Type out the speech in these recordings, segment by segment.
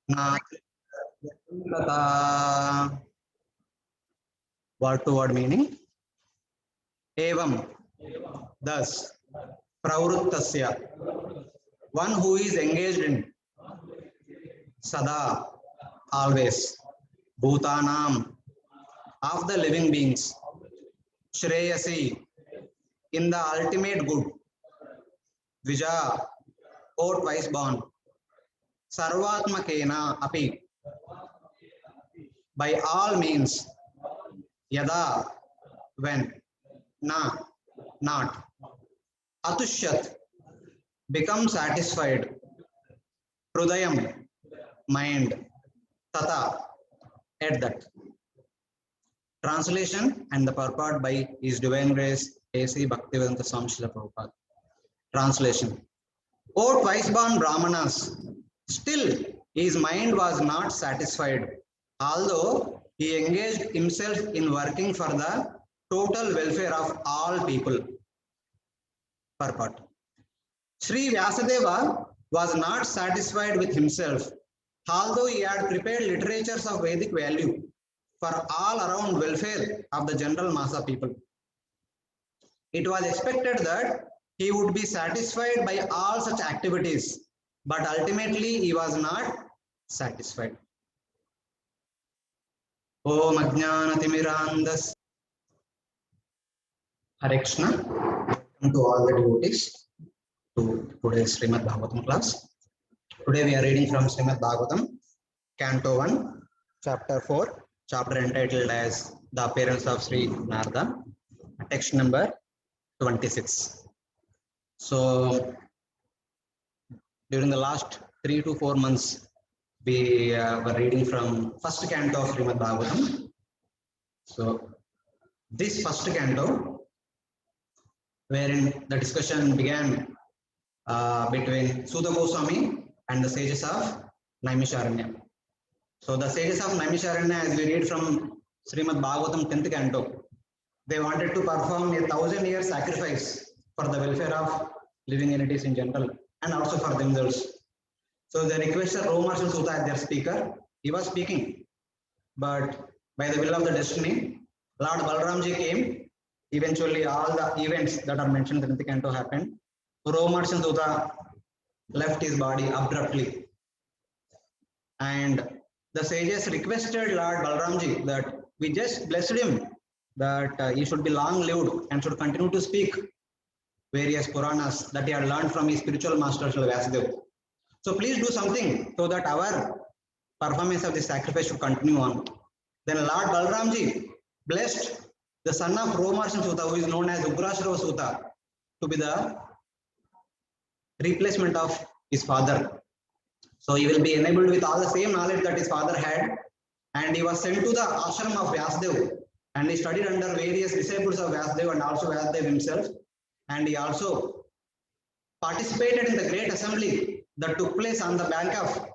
Na word to word meaning. Evam, thus, pravrittasya, one who is engaged in sada, always, bhutanam, of the living beings, shreyasi, in the ultimate good, vija, or twice born, sarvatmakena api, by all means, yada, when, na, not, atushyat, become satisfied, prudayam, mind, tata, at that. Translation and the purport by His Divine Grace A.C. Bhaktivedanta Swami Srila Prabhupada. Translation. O twice born Brahmanas, still his mind was not satisfied, although he engaged himself in working for the total welfare of all people. Purport. Sri Vyasadeva was not satisfied with himself, although he had prepared literatures of Vedic value for all around welfare of the general mass of people. It was expected that he would be satisfied by all such activities, but ultimately he was not satisfied. Om Ajnanatimirandhasya Hare Krishna. Welcome to all the devotees to today's Srimad Bhagavatam class. Today we are reading from Srimad Bhagavatam, Canto 1, Chapter 4, chapter entitled as The Appearance of Sri Narada, text number 26. So, during the last 3 to 4 months, we were reading from first canto of Srimad Bhagavatam. So, this first canto, wherein the discussion began between Suda Goswami and the sages of Naimisharanya. So, the sages of Naimisharanya, as we read from Srimad Bhagavatam 10th canto, they wanted to perform 1,000-year sacrifice for the welfare of living entities in general and also for themselves. So they requested Romarshal Suta as their speaker. He was speaking, but by the will of the destiny, Lord Balramji came. Eventually, all the events that are mentioned in the canto happened. Romarshal Suta left his body abruptly, and the sages requested Lord Balramji that we just blessed him that he should be long lived and should continue to speak various Puranas that he had learned from his spiritual master Srila Vyasadeva. So please do something so that our performance of the sacrifice should continue on. Then Lord Balramji blessed the son of Romarshal Suta, who is known as Ugrashrava Suta, to be the replacement of his father. So he will be enabled with all the same knowledge that his father had, and he was sent to the ashram of Vyasadeva, and he studied under various disciples of Vyasadeva and also Vyasadeva himself, and he also participated in the great assembly that took place on the bank of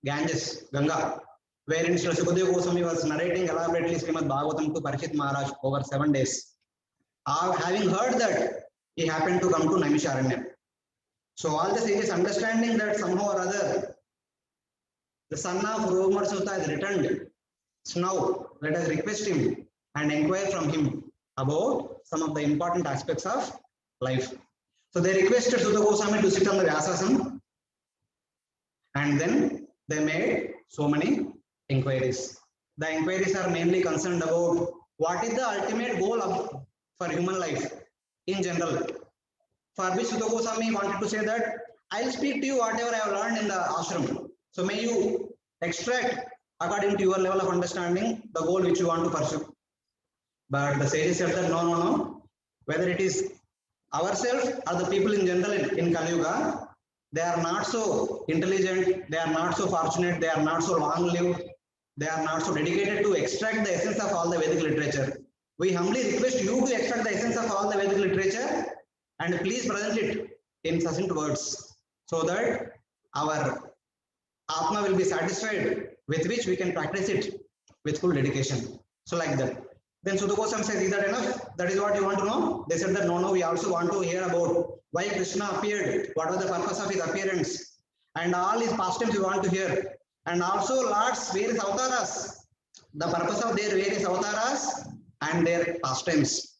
Ganges, Ganga, wherein Srila Sukadeva Goswami was narrating elaborately Srimad Bhagavatam to Parikshit Maharaj over 7 days. Having heard that, he happened to come to Naimisharanya. So all the sages understanding that somehow or other, the son of Romarshal Suta has returned. So now let us request him and inquire from him about some of the important aspects of life. So they requested Suta Goswami to sit on the Vyasasana, and then they made so many inquiries. The inquiries are mainly concerned about what is the ultimate goal for human life in general. For which Suta Goswami wanted to say that I'll speak to you whatever I have learned in the ashram. So may you extract according to your level of understanding the goal which you want to pursue. But the sages said that no. Whether it is ourselves or the people in general in Kali Yuga, they are not so intelligent, they are not so fortunate, they are not so long lived, they are not so dedicated to extract the essence of all the Vedic literature. We humbly request you to extract the essence of all the Vedic literature and please present it in succinct words so that our Atma will be satisfied, with which we can practice it with full dedication. So like that. Then Suta Goswami says, is that enough? That is what you want to know? They said that no, we also want to hear about why Krishna appeared, what was the purpose of his appearance, and all his pastimes you want to hear, and also Lord's various avatars, the purpose of their various avatars and their pastimes.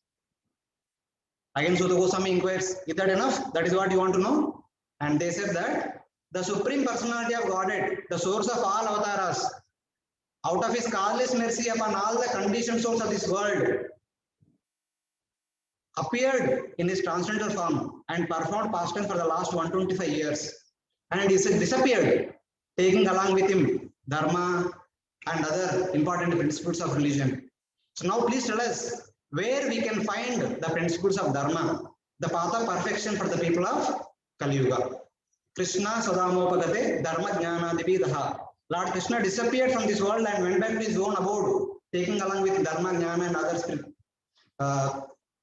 Again, Suta Goswami inquires, is that enough? That is what you want to know? And they said that the Supreme Personality of Godhead, the source of all avatars, out of his causeless mercy upon all the conditioned souls of this world, appeared in his transcendental form and performed pastimes for the last 125 years. And he disappeared, taking along with him Dharma and other important principles of religion. So now please tell us where we can find the principles of Dharma, the path of perfection for the people of Kali Yuga. Krishna Sadamopagate Dharma Jnana Dividaha. Lord Krishna disappeared from this world and went back to his own abode, taking along with Dharma, Jnana and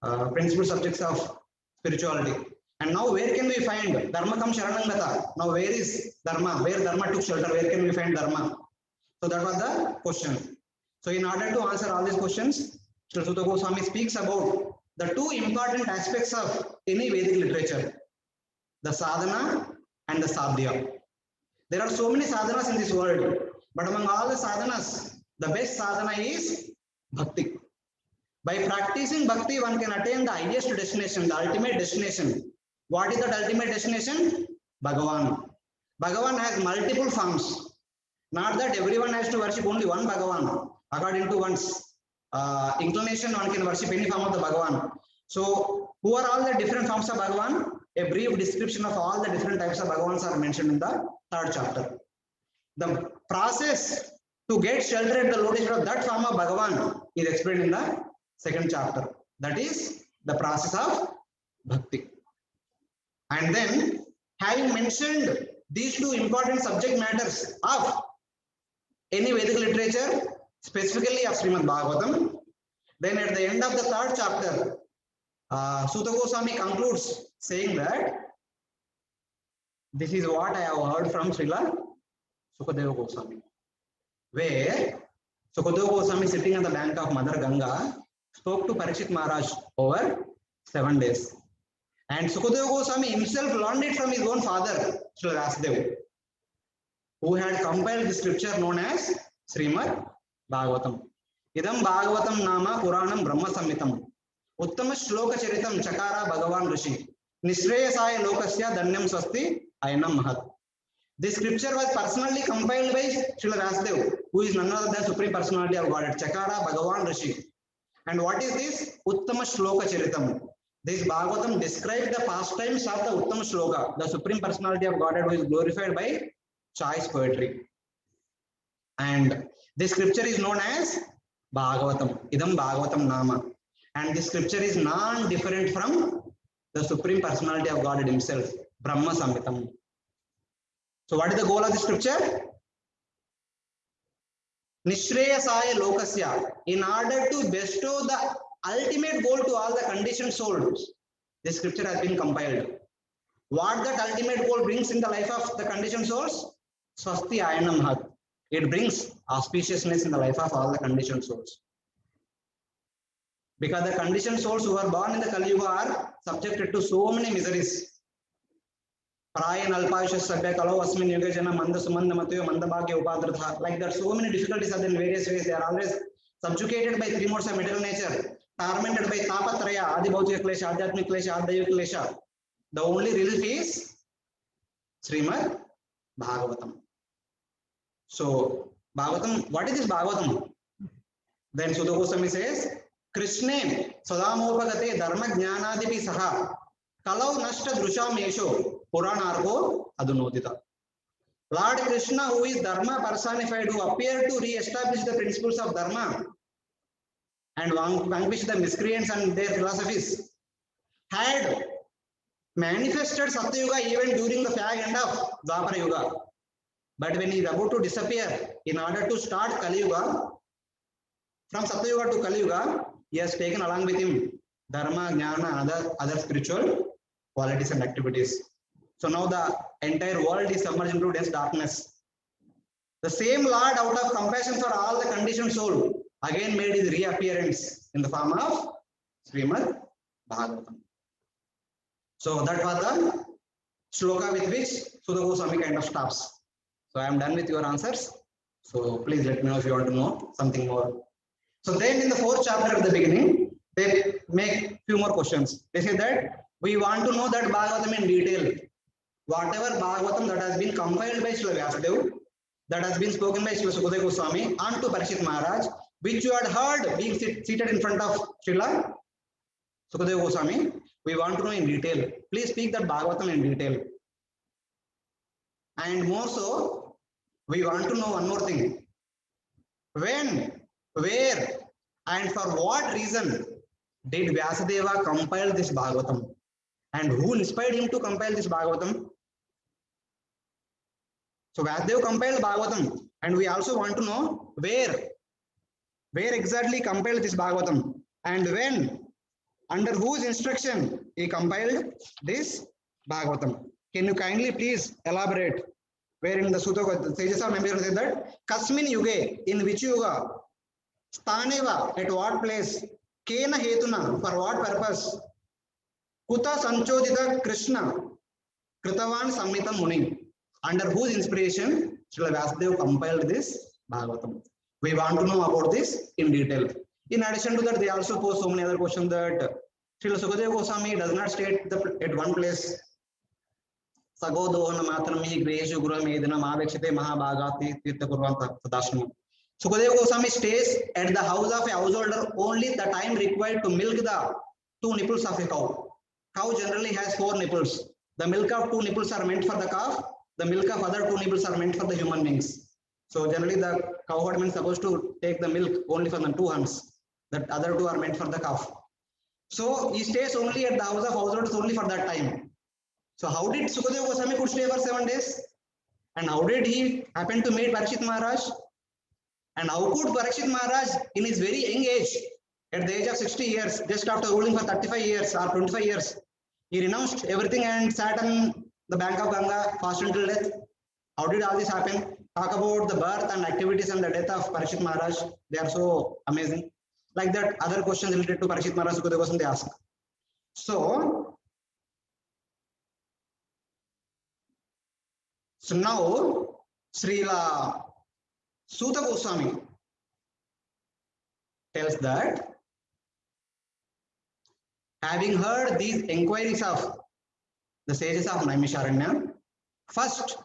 other principal subjects of spirituality. And now where can we find Dharma kam Sharanam Gata? Now where is Dharma? Where Dharma took shelter? Where can we find Dharma? So that was the question. So in order to answer all these questions, Sri Suta Goswami speaks about the two important aspects of any Vedic literature, the sadhana and the sadhya. There are so many sadhanas in this world, but among all the sadhanas, the best sadhana is bhakti. By practicing bhakti, one can attain the highest destination, the ultimate destination. What is that ultimate destination? Bhagavan. Bhagavan has multiple forms. Not that everyone has to worship only one Bhagavan. According to one's inclination, one can worship any form of the Bhagavan. So, who are all the different forms of Bhagavan? A brief description of all the different types of Bhagavans are mentioned in the 3rd chapter. The process to get shelter at the lotus feet of that form of Bhagavan is explained in the 2nd chapter. That is the process of bhakti. And then, having mentioned these two important subject matters of any Vedic literature, specifically of Srimad Bhagavatam, then at the end of the 3rd chapter, Suta Goswami concludes saying that this is what I have heard from Srila Sukadeva Goswami, where Sukadeva Goswami, sitting on the bank of Mother Ganga, spoke to Parikshit Maharaj over 7 days. And Sukadeva Goswami himself learned it from his own father, Srila Vyasadeva, who had compiled the scripture known as Srimad Bhagavatam. Idam Bhagavatam Nama Puranam Brahma Samhitam. Uttama Shloka Charitam Chakara Bhagavan Rishi. Nishreyasaya Lokasya Danyam Swasti Ayanam Mahat. This scripture was personally compiled by Srila Vyasadeva, who is none other than Supreme Personality of Godhead, Chakara Bhagavan Rishi. And what is this? Uttama Shloka Charitam. This Bhagavatam describes the pastimes of the Uttama Shloka, the Supreme Personality of Godhead, who is glorified by choice poetry. And this scripture is known as Bhagavatam, Idam Bhagavatam Nama. And this scripture is non-different from the Supreme Personality of Godhead himself, Brahma Samhitam. So what is the goal of the scripture? Nishreyasaya Lokasya. In order to bestow the ultimate goal to all the conditioned souls, this scripture has been compiled. What that ultimate goal brings in the life of the conditioned souls? Swasti Ayanam Mahat. It brings auspiciousness in the life of all the conditioned souls. Because the conditioned souls who are born in the Kali Yuga are subjected to so many miseries. Praya Nalpayusha Sabya Kalau Asmin Yogajana Manda Sumanda Matayo Manda Bhagya Upadratha. Like that, so many difficulties are there in various ways. They are always subjugated by 3 modes of material nature, tormented by Tapatraya, Adi Bhautika Klesha, Adhyatmik Klesha, Adayuk Klesha. The only relief is Srimad Bhagavatam. So, Bhagavatam, what is this Bhagavatam? Then Suta Goswami says, Krishne Sadamopagate Dharma Jnanadipi Saha Kalau Nashta Drusham Yesho Puranarko Adunodita. Lord Krishna, who is Dharma personified, who appeared to re-establish the principles of Dharma and vanquish the miscreants and their philosophies, had manifested Satya Yuga even during the fag end of Dwapara Yuga. But when he is about to disappear, in order to start Kali Yuga, from Satya Yuga to Kali Yuga, he has taken along with him Dharma, Jnana, and other spiritual qualities and activities. So now the entire world is submerged into dense darkness. The same Lord, out of compassion for all the conditioned soul, again made his reappearance in the form of Srimad Bhagavatam. So that was the shloka with which Suta Goswami kind of stops. So I am done with your answers. So please let me know if you want to know something more. So then in the fourth chapter at the beginning, they make few more questions. They say that we want to know that Bhagavatam in detail. Whatever Bhagavatam that has been compiled by Srila Vyasadeva, that has been spoken by Srila Sukadeva Goswami unto Parikshit Maharaj, which you had heard being seated in front of Srila Sukadeva Goswami, we want to know in detail. Please speak that Bhagavatam in detail. And more so, we want to know one more thing. When, where, and for what reason did Vyasadeva compile this Bhagavatam? And who inspired him to compile this Bhagavatam? So Vyasadeva compiled Bhagavatam, and we also want to know where exactly compiled this Bhagavatam, and when, under whose instruction he compiled this Bhagavatam. Can you kindly please elaborate? Where in the Sutta, the sages of Nambihira say that Kasmin Yuge, in which yuga, Staneva, at what place, Kena Hetuna, for what purpose, Kuta Sanchodita Krishna, Kritavan Samhitam Muni, under whose inspiration Srila Vyasadeva compiled this Bhagavatam. We want to know about this in detail. In addition to that, they also pose so many other questions that Srila Sukadeva Goswami does not state at one place Sagodohana Matrami Greshu Guru Medina Mavekshite Mahabhagati Tirtha Kurvanta Tadashram. Sukadeva Goswami stays at the house of a householder only the time required to milk the 2 nipples of a cow. Cow generally has 4 nipples. The milk of 2 nipples are meant for the calf. The milk of other 2 nipples are meant for the human beings. So generally the cow herdman is supposed to take the milk only for the 2 hands. The other 2 are meant for the calf. So he stays only at the house of householders only for that time. So how did Sukadeva Goswami could stay for 7 days? And how did he happen to meet Parikshit Maharaj? And how could Parikshit Maharaj in his very young age, at the age of 60 years, just after ruling for 35 years or 25 years, he renounced everything and sat on the bank of Ganga, fasted until death? How did all this happen? Talk about the birth and activities and the death of Parikshit Maharaj. They are so amazing. Like that, other questions related to Parikshit Maharaj, Sukadeva Goswami they ask. So now, Srila Suta Goswami tells that having heard these inquiries of the sages of Naimisharanya, first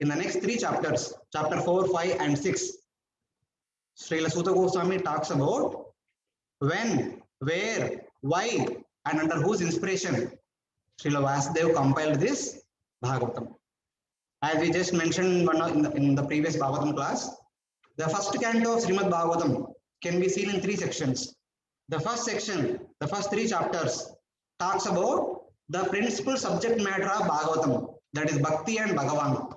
in the next 3 chapters, chapter 4, 5 and 6, Srila Suta Goswami talks about when, where, why and under whose inspiration Srila Vyasadeva compiled this Bhagavatam. As we just mentioned in the previous Bhagavatam class, the first canto of Srimad Bhagavatam can be seen in 3 sections. The first section, the first 3 chapters, talks about the principal subject matter of Bhagavatam, that is Bhakti and Bhagavan.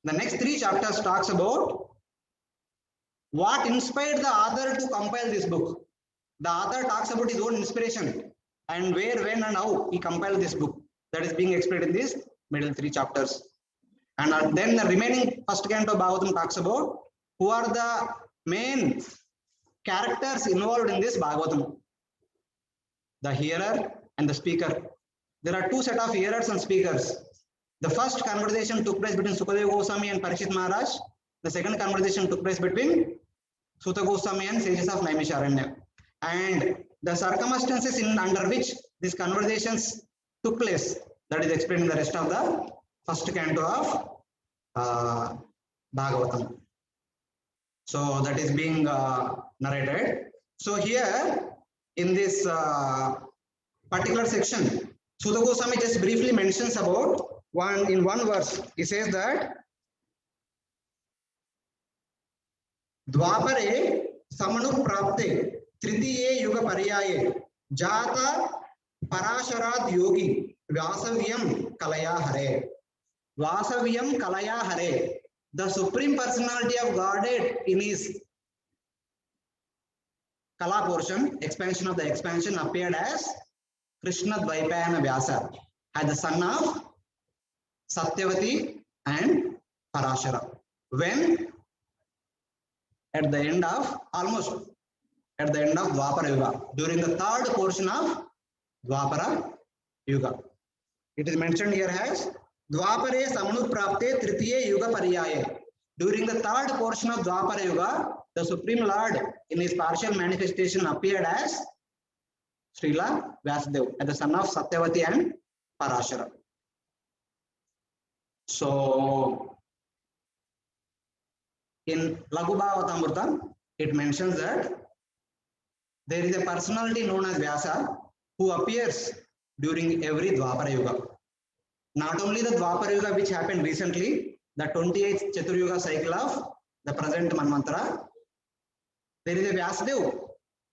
The next 3 chapters talks about what inspired the author to compile this book. The author talks about his own inspiration and where, when and how he compiled this book. That is being explained in these middle 3 chapters. And then the remaining first canto of Bhagavatam talks about who are the main characters involved in this Bhagavatam. The hearer and the speaker. There are 2 sets of hearers and speakers. The first conversation took place between Sukadeva Goswami and Parikshit Maharaj. The second conversation took place between Suta Goswami and sages of Naimisharanya. And the circumstances under which these conversations took place, that is explained in the rest of the first canto of Bhagavatam. So that is being narrated. So here in this particular section, Suta Goswami just briefly mentions about in one verse. He says that Dwapare Samanu Prapte Tritiye Yuga Paryaye Jata Parasharad Yogi Vasavyam Kalaya Hare. Vasavyam Kalaya Hare. The Supreme Personality of Godhead in his Kala portion, expansion of the expansion, appeared as Krishna Dvaipayana Vyasa, as the son of Satyavati and Parashara. When at the end of Dwapara Yuga, during the 3rd portion of Dwapara Yuga. It is mentioned here as Dwapare Samanuprapte Tritiye Yuga Paryaye. During the third portion of Dwapara Yuga, the Supreme Lord in his partial manifestation appeared as Srila Vyasadeva, as the son of Satyavati and Parashara. So, in Laghu Bhagavatamrita, it mentions that there is a personality known as Vyasa who appears during every Dwapara Yuga. Not only the Dwapara Yuga which happened recently, the 28th Chaturyuga cycle of the present Manvantara, there is a Vyasadeva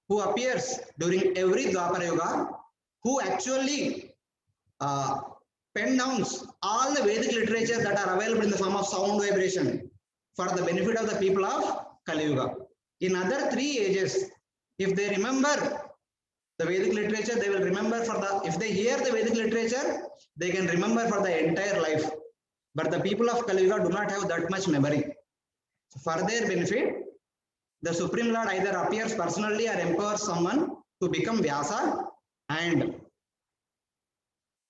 who appears during every Dwapara Yuga, who actually pen downs all the Vedic literature that are available in the form of sound vibration for the benefit of the people of Kali Yuga. In other 3 ages, if they remember the Vedic literature, they will remember for the, if they hear the Vedic literature, they can remember for the entire life. But the people of Kali Yuga do not have that much memory. So for their benefit, the Supreme Lord either appears personally or empowers someone to become Vyasa and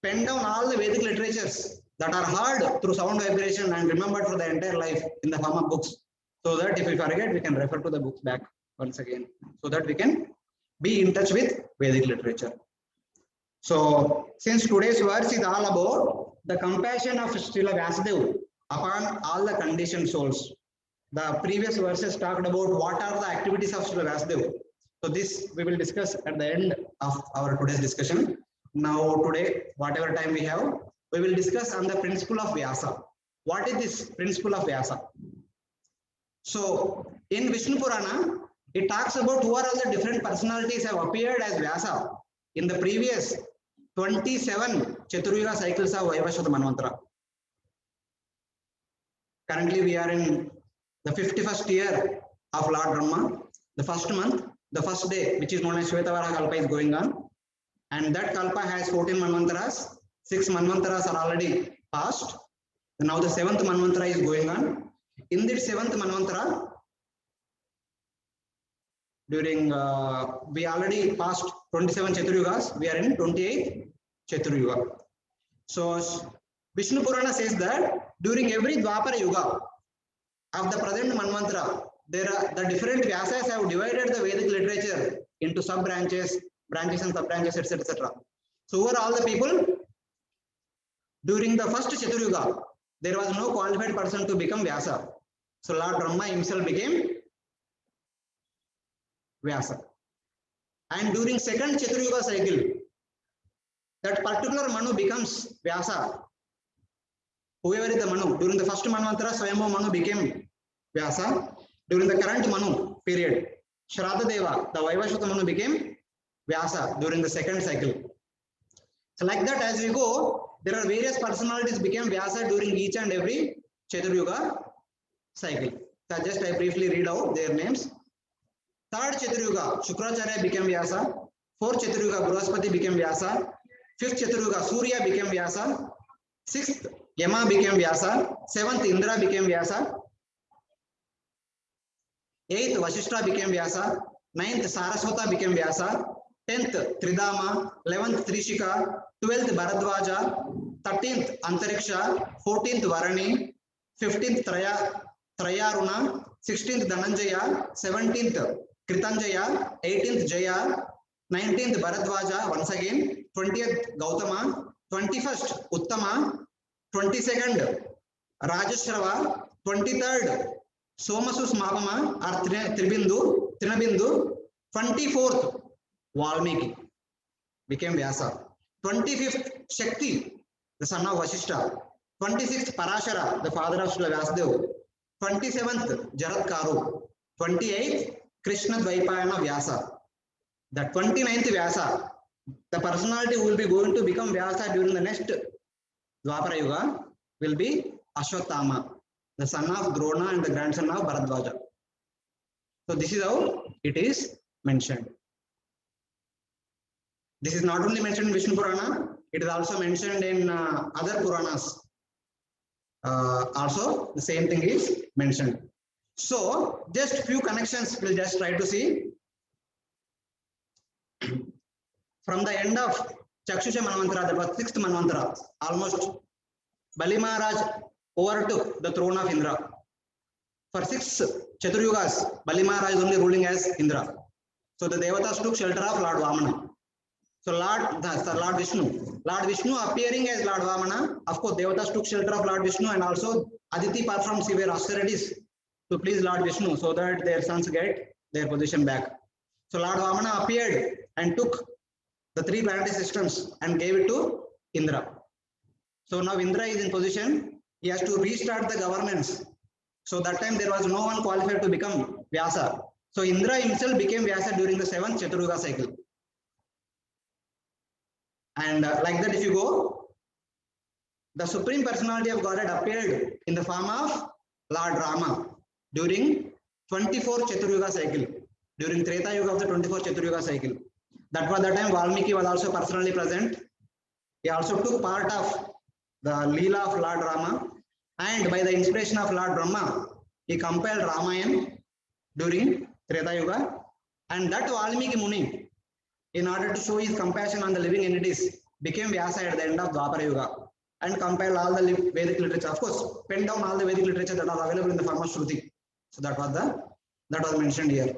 pen down all the Vedic literatures that are heard through sound vibration and remembered for the entire life in the form of books. So that if we forget, we can refer to the books back once again, so that we can be in touch with Vedic literature. So since today's verse is all about the compassion of Srila Vyasadeva upon all the conditioned souls. The previous verses talked about what are the activities of Srila Vyasadeva. So this we will discuss at the end of our today's discussion. Now today, whatever time we have, we will discuss on the principle of Vyasa. What is this principle of Vyasa? So in Vishnu Purana, it talks about who are all the different personalities have appeared as Vyasa in the previous 27 Chaturyuga cycles of Vaivasvata Manvantara. Currently, we are in the 51st year of Lord Brahma. The first month, the first day, which is known as Shvetavaraha Kalpa, is going on. And that Kalpa has 14 Manvantaras. 6 Manvantaras are already passed. And now the 7th Manvantara is going on. In this 7th Manvantara, during, we already passed 27 Chaturyugas. We are in 28th Chaturyuga. So Vishnu Purana says that during every Dwapara Yuga of the present Manvantara, there are the different Vyasas have divided the Vedic literature into sub-branches, branches and sub-branches, etc., etc. So who are all the people? During the first Chaturyuga, there was no qualified person to become Vyasa. So Lord Brahma himself became Vyasa. And during second Chaturyuga cycle, that particular Manu becomes Vyasa. Whoever is the Manu, during the first Manvantara, Swayambhu Manu became Vyasa. During the current Manu period, Shraddha Deva, the Vaivasvata Manu became Vyasa during the second cycle. So like that, as we go, there are various personalities became Vyasa during each and every Chaturyuga cycle. So just I briefly read out their names. Third Chaturyuga, Shukracharya became Vyasa. Fourth Chaturyuga, Brihaspati became Vyasa. Fifth Chaturyuga, Surya became Vyasa. Sixth, Yama became Vyasa. Seventh, Indra became Vyasa. Eighth, Vasishtha became Vyasa. Ninth, Saraswata became Vyasa. 10th, Tridama. 11th, Trishika. 12th, Bharadwaja. 13th, Antariksha. 14th, Varani. 15th, Trayaruna. 16th, Dhananjaya. 17th, Kritanjaya. 18th, Jaya. 19th, Bharadwaja. Once again. 20th, Gautama. 21st, Uttama. 22nd, Rajashrava. 23rd, Somasus Mapama or Trinabindu. 24th, Valmiki became Vyasa. 25th, Shakti, the son of Vasishtha. 26th, Parashara, the father of Srila Vyasadeva. 27th, Jarat Karu. 28th, Krishna Dvaipayana Vyasa. The 29th Vyasa, the personality who will be going to become Vyasa during the next Dwapara Yuga will be Ashwatthama, the son of Drona and the grandson of Bharadwaja. So this is how it is mentioned. This is not only mentioned in Vishnu Purana, it is also mentioned in other Puranas. Also, the same thing is mentioned. So, just few connections we'll just try to see. From the end of Chakshusha Manvantara, that was 6th Manvantara, almost Bali Maharaj overtook the throne of Indra. For 6 Chaturyugas, Bali Maharaj is only ruling as Indra. So the Devatas took shelter of Lord Vamana. So Lord Vishnu appearing as Lord Vamana. Of course, Devatas took shelter of Lord Vishnu, and also Aditi performed severe austerities to please Lord Vishnu so that their sons get their position back. So Lord Vamana appeared and took the 3 planetary systems and gave it to Indra. So now Indra is in position. He has to restart the governance. So that time there was no one qualified to become Vyasa. So Indra himself became Vyasa during the 7th Chaturyuga cycle. And like that, if you go, the Supreme Personality of Godhead appeared in the form of Lord Rama during 24th Chaturyuga cycle, during Treta Yuga of the 24th Chaturyuga cycle. That was the time Valmiki was also personally present. He also took part of the Leela of Lord Rama, and by the inspiration of Lord Brahma, he compiled Ramayana during Treta Yuga, and that Valmiki Muni, in order to show his compassion on the living entities, became Vyasa at the end of Dwapara Yuga and compiled all the Vedic literature. Of course, penned down all the Vedic literature that was available in the form of Shruti. So that was mentioned here.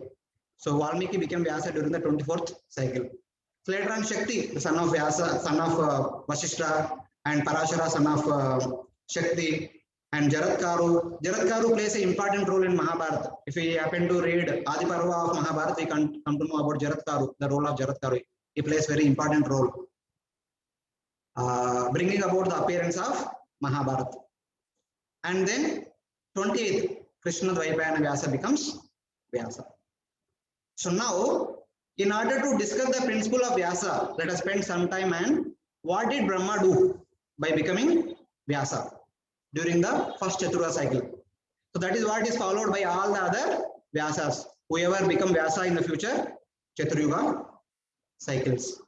So Valmiki became Vyasa during the 24th cycle. So later on, Shakti, the son of Vyasa, son of Vasishtha, and Parashara, son of Shakti, and Jaratkaru. Jaratkaru plays an important role in Mahabharata. If we happen to read Adi Parva of Mahabharata, we come to know about Jaratkaru, the role of Jaratkaru. He plays very important role, bringing about the appearance of Mahabharata. And then 28th, Krishna Dvaipayana Vyasa becomes Vyasa. So now, in order to discuss the principle of Vyasa, let us spend some time and what did Brahma do by becoming Vyasa during the first Chaturya cycle. So that is what is followed by all the other Vyasas, whoever become Vyasa in the future Chaturyuga cycles.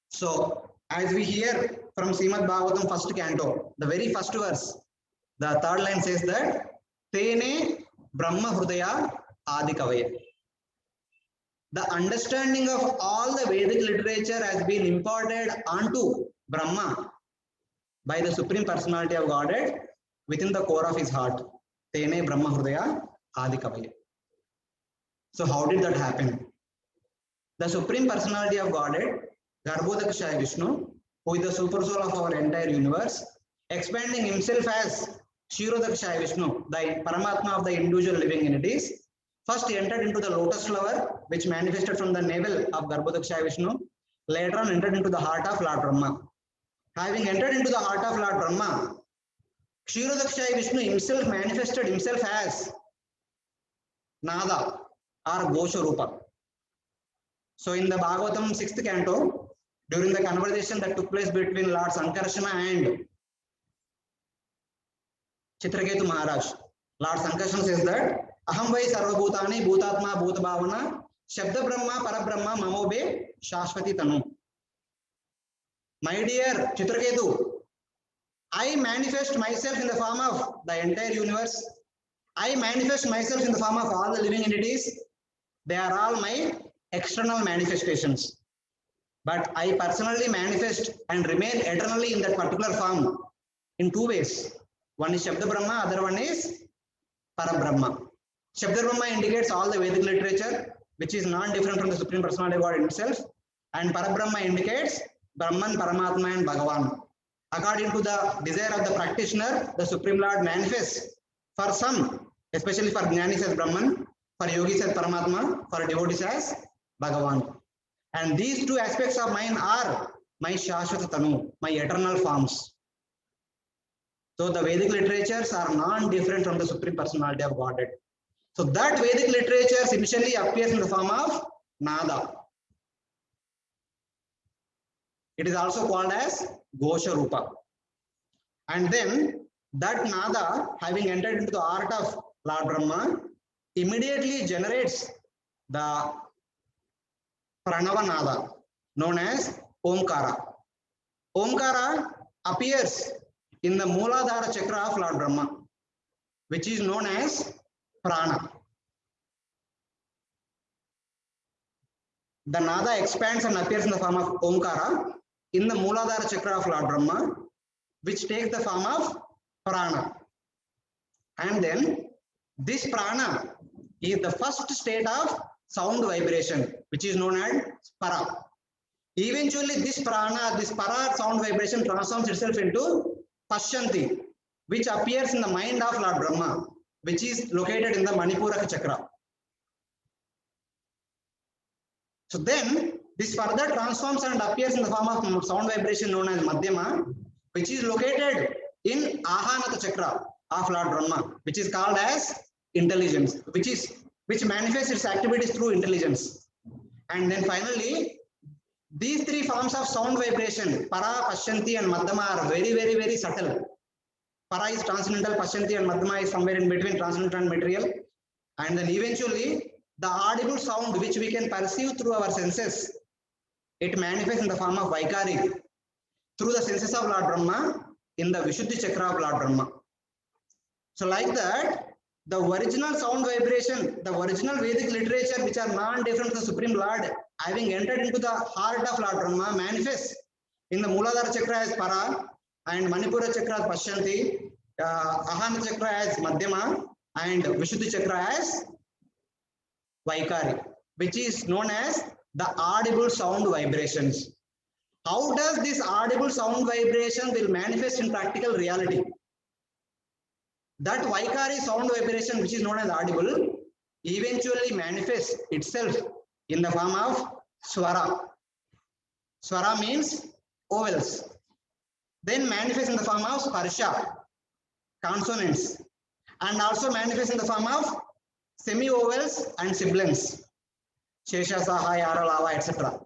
So as we hear from Srimad Bhagavatam first canto, the very first verse, the 3rd line says that Tene Brahma Hrudaya Adikavaya. The understanding of all the Vedic literature has been imparted onto Brahma by the Supreme Personality of Godhead within the core of his heart. Tene Brahma Hrudaya Adikavaya. So how did that happen? The Supreme Personality of Godhead, Garbhodakshaya Vishnu, who is the super soul of our entire universe, expanding himself as Kshirodakshaya Vishnu, the Paramatma of the individual living entities, first entered into the lotus flower, which manifested from the navel of Garbhodakshaya Vishnu, later on entered into the heart of Lord Brahma. Having entered into the heart of Lord Brahma, Kshirodakshaya Vishnu himself manifested himself as Nada or Ghosha Rupa. So in the Bhagavatam 6th canto, during the conversation that took place between Lord Sankarshana and Chitraketu Maharaj, Lord Sankarshana says that Aham vai sarvabhutani bhutatma bhutabhavana Shabda Brahma Parabrahma Mamobe Shashvati Tanu. My dear Chitraketu, I manifest myself in the form of the entire universe. I manifest myself in the form of all the living entities. They are all my external manifestations. But I personally manifest and remain eternally in that particular form in 2 ways. One is Shabda Brahma, other one is Parabrahma. Shabda Brahma indicates all the Vedic literature, which is non-different from the Supreme Personality of God itself. And Parabrahma indicates Brahman, Paramatma and Bhagavan. According to the desire of the practitioner, the Supreme Lord manifests for some, especially for Jnanis as Brahman, for Yogis as Paramatma, for devotees as Bhagavan. And these 2 aspects of mine are my Shashvata Tanu, my eternal forms. So the Vedic literatures are non-different from the Supreme Personality of Godhead. So that Vedic literature initially appears in the form of Nada. It is also called as Ghosha Rupa. And then that Nada, having entered into the heart of Lord Brahma, immediately generates the Pranava Nada, known as Omkara. Omkara appears in the Mooladhara Chakra of Lord Brahma, which is known as Prana. The Nada expands and appears in the form of Omkara in the Mooladhara Chakra of Lord Brahma. which takes the form of prana. And then this prana is the first state of sound vibration, which is known as para. Eventually, this prana, this para sound vibration transforms itself into Pashyanti, which appears in the mind of Lord Brahma, which is located in the Manipuraka chakra. So then, this further transforms and appears in the form of sound vibration known as Madhyama, which is located in Ahanata chakra of Lord Brahma, which is called as intelligence, which manifests its activities through intelligence. And then finally, these three forms of sound vibration, para, Pashyanti and Madhyama, are very, very, very subtle. Para is transcendental, Pashyanti and Madhyama is somewhere in between transcendental and material. And then eventually, the audible sound which we can perceive through our senses, it manifests in the form of Vaikari through the senses of Lord Brahma in the Vishuddhi chakra of Lord Brahma. So like that, the original sound vibration, the original Vedic literature which are non-different from the Supreme Lord, having entered into the heart of Lord Brahma, manifests in the Muladhara chakra as Para, and Manipura chakra as Pashyanti, Ahana chakra as Madhyama, and Vishuddhi chakra as Vaikari, which is known as the audible sound vibrations. How does this audible sound vibration will manifest in practical reality? That Vaikari sound vibration, which is known as audible, eventually manifests itself in the form of Swara. Swara means vowels. Then manifests in the form of Sparsha, consonants, and also manifests in the form of semi-vowels and sibilants, Shesha, Saha, Yara, Lava, etc.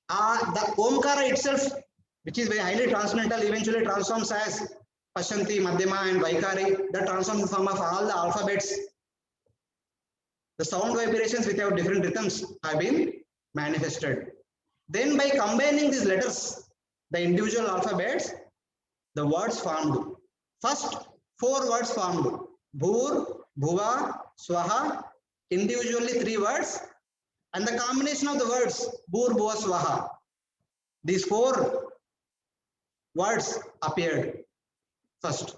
The Omkara itself, which is very highly transcendental, eventually transforms as Pashyanti, Madhyama, and Vaikari, that transforms in the form of all the alphabets. The sound vibrations with their different rhythms have been manifested. Then by combining these letters, the individual alphabets, the words formed. First, 4 words formed. Bhur, Bhuva, Swaha, individually 3 words, and the combination of the words Bhur, Bhuva, Swaha. These 4 words appeared first.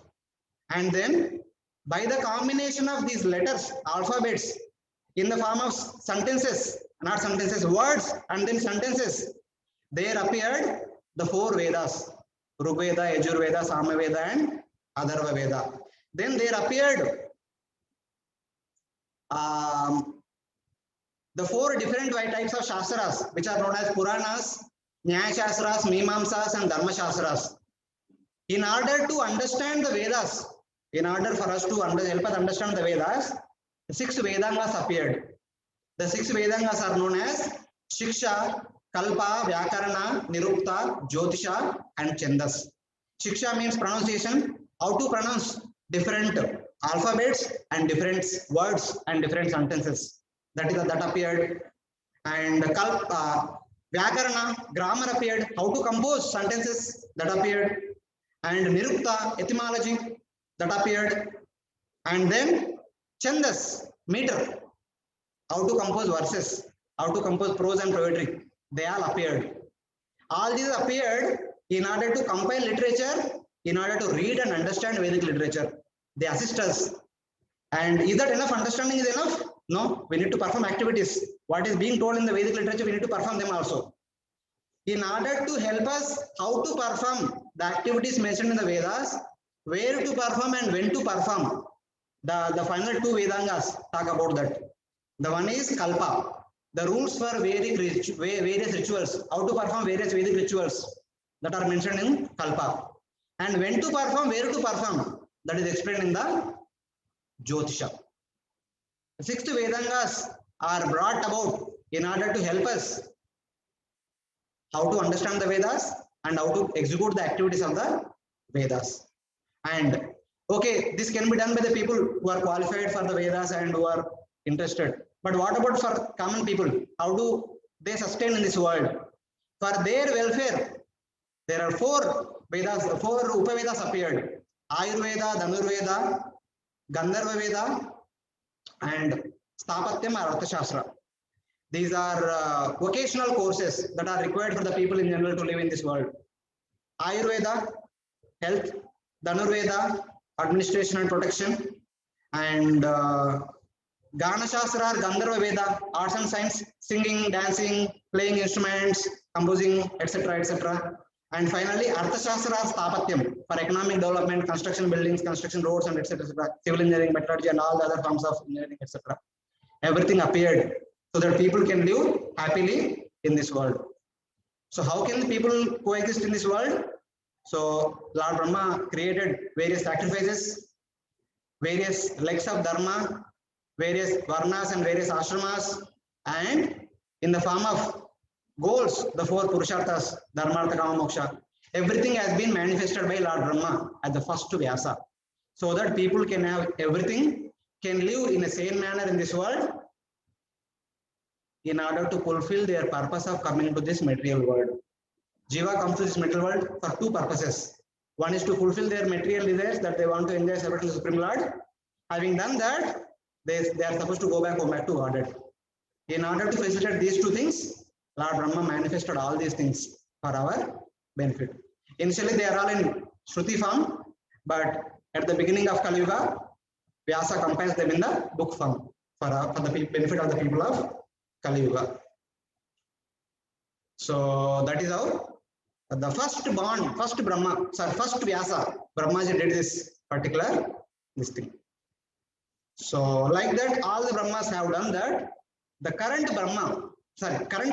And then by the combination of these letters, alphabets, in the form of sentences, not sentences, words, and then sentences, there appeared the 4 Vedas, Rigveda, Yajurveda, Samaveda, and Atharva Veda. Then there appeared the 4 different types of Shastras, which are known as Puranas, Nyaya Shastras, Mimamsas, and Dharma Shastras. In order to understand the Vedas, in order for us to help us understand the Vedas, 6 Vedangas appeared. The 6 Vedangas are known as Shiksha, Kalpa, Vyakarana, Nirukta, Jyotisha, and Chandas. Shiksha means pronunciation, how to pronounce different alphabets and different words and different sentences. That appeared. And Vyakarana, grammar appeared, how to compose sentences, that appeared. And Nirukta, etymology, that appeared. And then Chandas, meter, how to compose verses, how to compose prose and poetry, they all appeared. All these appeared in order to compile literature, in order to read and understand Vedic literature. They assist us. And is that enough? Understanding is enough? No, we need to perform activities. What is being told in the Vedic literature, we need to perform them also. In order to help us how to perform the activities mentioned in the Vedas, where to perform and when to perform, the final 2 Vedangas talk about that. The one is Kalpa, the rules for various rituals, how to perform various Vedic rituals that are mentioned in Kalpa. And when to perform, where to perform, that is explained in the Jyotisha. The 6 Vedangas are brought about in order to help us how to understand the Vedas and how to execute the activities of the Vedas. And okay, this can be done by the people who are qualified for the Vedas and who are interested. But what about for common people? How do they sustain in this world? For their welfare, there are 4 Vedas, 4 Upavedas appeared. Ayurveda, Dhanurveda, Gandharva Veda, and Sthapatyam or Arthashastra. These are vocational courses that are required for the people in general to live in this world. Ayurveda, health, Dhanurveda, administration and protection, and Gana Shastra, Gandharva Veda, arts and science, singing, dancing, playing instruments, composing, etc., etc. And finally, Arthashastra, Sthapatyam, for economic development, construction buildings, construction roads, and etc., etc., civil engineering, metallurgy, and all the other forms of engineering, etc. Everything appeared so that people can live happily in this world. So how can the people coexist in this world? So Lord Brahma created various sacrifices, various legs of dharma, various varnas and various ashramas, and in the form of goals, the four purusharthas, dharma, artha, kama, moksha, everything has been manifested by Lord Brahma at the first Vyasa, so that people can have everything, can live in a sane manner in this world, in order to fulfill their purpose of coming to this material world. Jiva comes to this material world for two purposes. One is to fulfill their material desires that they want to enjoy separately the Supreme Lord. Having done that, they are supposed to go back to Godhead. In order to facilitate these two things, Lord Brahma manifested all these things for our benefit. Initially, they are all in Shruti form, but at the beginning of Kali Yuga, Vyasa compiles them in the book form for the benefit of the people of Kali Yuga. So that is how the first Vyasa, Brahmaji did this particular thing. So like that, all the Brahmas have done that. The current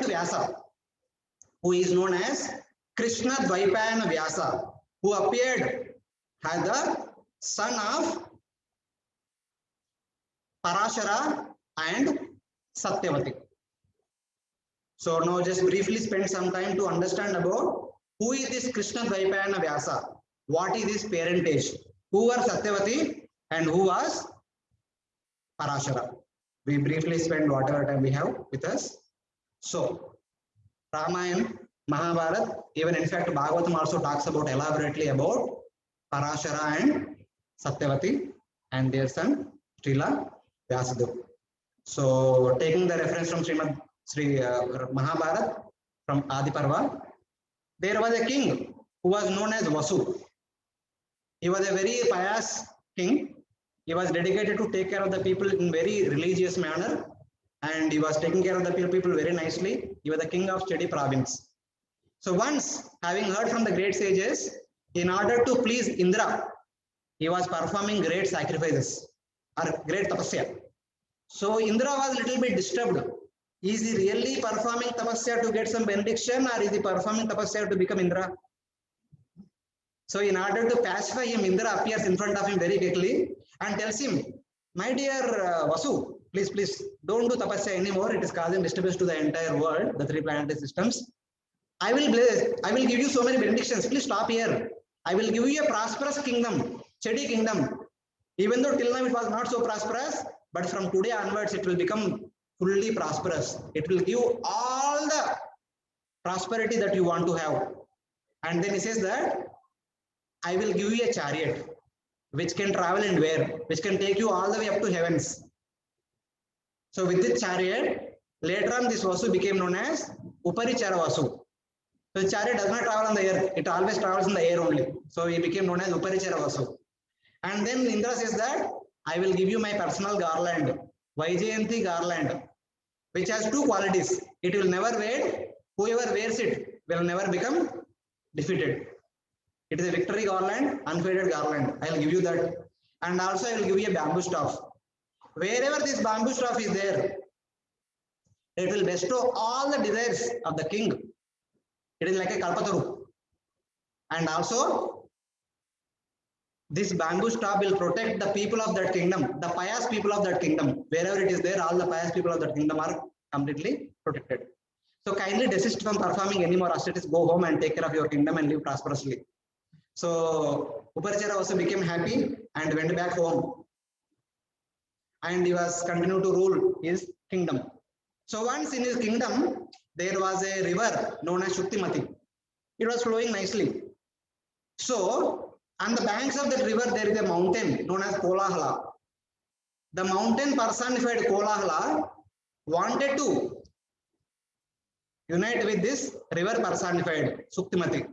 Vyasa, who is known as Krishna Dvaipayana Vyasa, who appeared as the son of Parashara and Satyavati. So now just briefly spend some time to understand about who is this Krishna Dvaipayana Vyasa, what is his parentage, who was Satyavati and who was Parashara. We briefly spend whatever time we have with us. So Ramayana, Mahabharata, even in fact Bhagavatam also talks about elaborately about Parashara and Satyavati and their son Srila Vyasadeva. So taking the reference from Mahabharata from Adi Parva, there was a king who was known as Vasu. He was a very pious king. He was dedicated to take care of the people in very religious manner, and he was taking care of the people very nicely. He was the king of Chedi province. So once, having heard from the great sages, in order to please Indra, he was performing great sacrifices or great tapasya. So Indra was a little bit disturbed. Is he really performing tapasya to get some benediction, or is he performing tapasya to become Indra? So in order to pacify him, Indra appears in front of him very quickly and tells him, my dear Vasu, please don't do tapasya anymore. It is causing disturbance to the entire world, the three planetary systems. I will give you so many benedictions. Please stop here. I will give you a prosperous kingdom, Chedi kingdom. Even though till now it was not so prosperous, but from today onwards it will become fully prosperous. It will give all the prosperity that you want to have. And then he says that I will give you a chariot which can travel and which can take you all the way up to heavens. So with this chariot, later on this Vasu became known as Uparichara Vasu. So the chariot does not travel on the earth, it always travels in the air only. So he became known as Uparichara Vasu. And then Indra says that I will give you my personal garland, Vaijayanti garland, which has two qualities. It will never fade. Whoever wears it will never become defeated. It is a victory garland, unfaded garland. I will give you that. And also I will give you a bamboo staff. Wherever this bamboo staff is there, it will bestow all the desires of the king. It is like a kalpataru. And also, this bamboo staff will protect the people of that kingdom, the pious people of that kingdom. Wherever it is there, all the pious people of that kingdom are completely protected. So kindly desist from performing any more austerities. Go home and take care of your kingdom and live prosperously. So Uparichara also became happy and went back home. And he was continued to rule his kingdom. So once in his kingdom, there was a river known as Shuktimati. It was flowing nicely. So on the banks of that river, there is a mountain known as Kolahala. The mountain personified Kolahala wanted to unite with this river personified Shuktimati.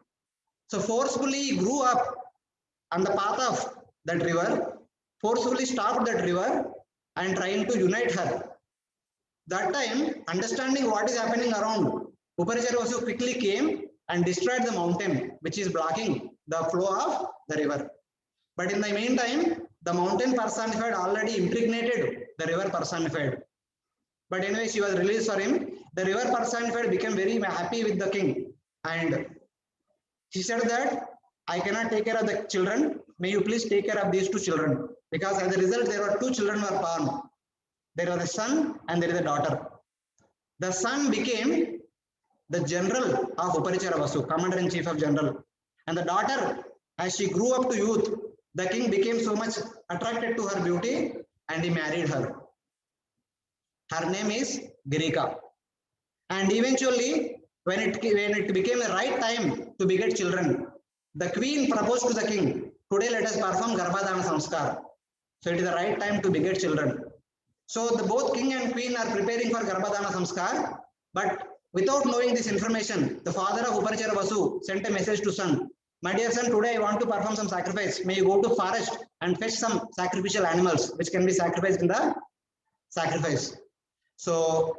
So forcefully grew up on the path of that river, forcefully stopped that river and trying to unite her. That time, understanding what is happening around, Uparachara Vasu quickly came and destroyed the mountain which is blocking the flow of the river. But in the meantime, the mountain personified already impregnated the river personified. But anyway, she was released for him. The river personified became very happy with the king, and she said that I cannot take care of the children. May you please take care of these two children, because as a result there were two children were born. There was a son and there is a daughter. The son became the general of Uparachara Vasu, commander-in-chief of general, and the daughter, as she grew up to youth, the king became so much attracted to her beauty and he married her. Her name is Girika. And eventually, when it became the right time to beget children, the queen proposed to the king, today let us perform Garbhadana Samskar. So it is the right time to beget children. So both king and queen are preparing for Garbhadana Samskar, but without knowing this information, the father of Uparachara Vasu sent a message to son, my dear son, today I want to perform some sacrifice. May you go to forest and fetch some sacrificial animals which can be sacrificed in the sacrifice. So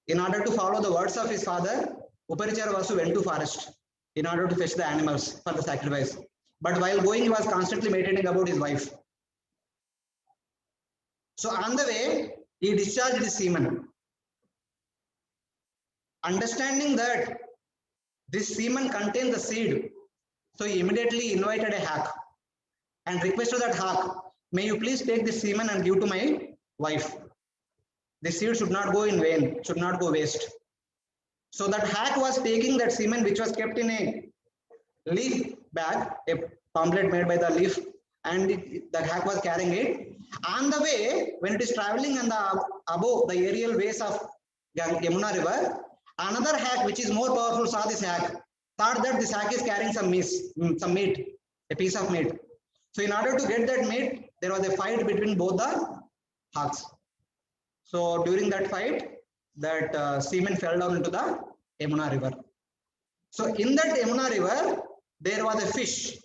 in order to follow the words of his father, Uparachara Vasu went to forest in order to fetch the animals for the sacrifice. But while going, he was constantly meditating about his wife. So on the way, he discharged his semen. Understanding that this semen contained the seed, so he immediately invited a hawk and requested that hawk, may you please take this semen and give to my wife. This seed should not go in vain, should not go waste. So that hawk was taking that semen which was kept in a leaf bag, a pamphlet made by the leaf, and the hawk was carrying it. On the way, when it is traveling on the above the aerial ways of Yamuna river, another hawk which is more powerful saw this hawk, thought that this hawk is carrying some meat, a piece of meat. So in order to get that meat, there was a fight between both the hawks. So during that fight, that semen fell down into the Yamuna river. So in that Yamuna river, there was a fish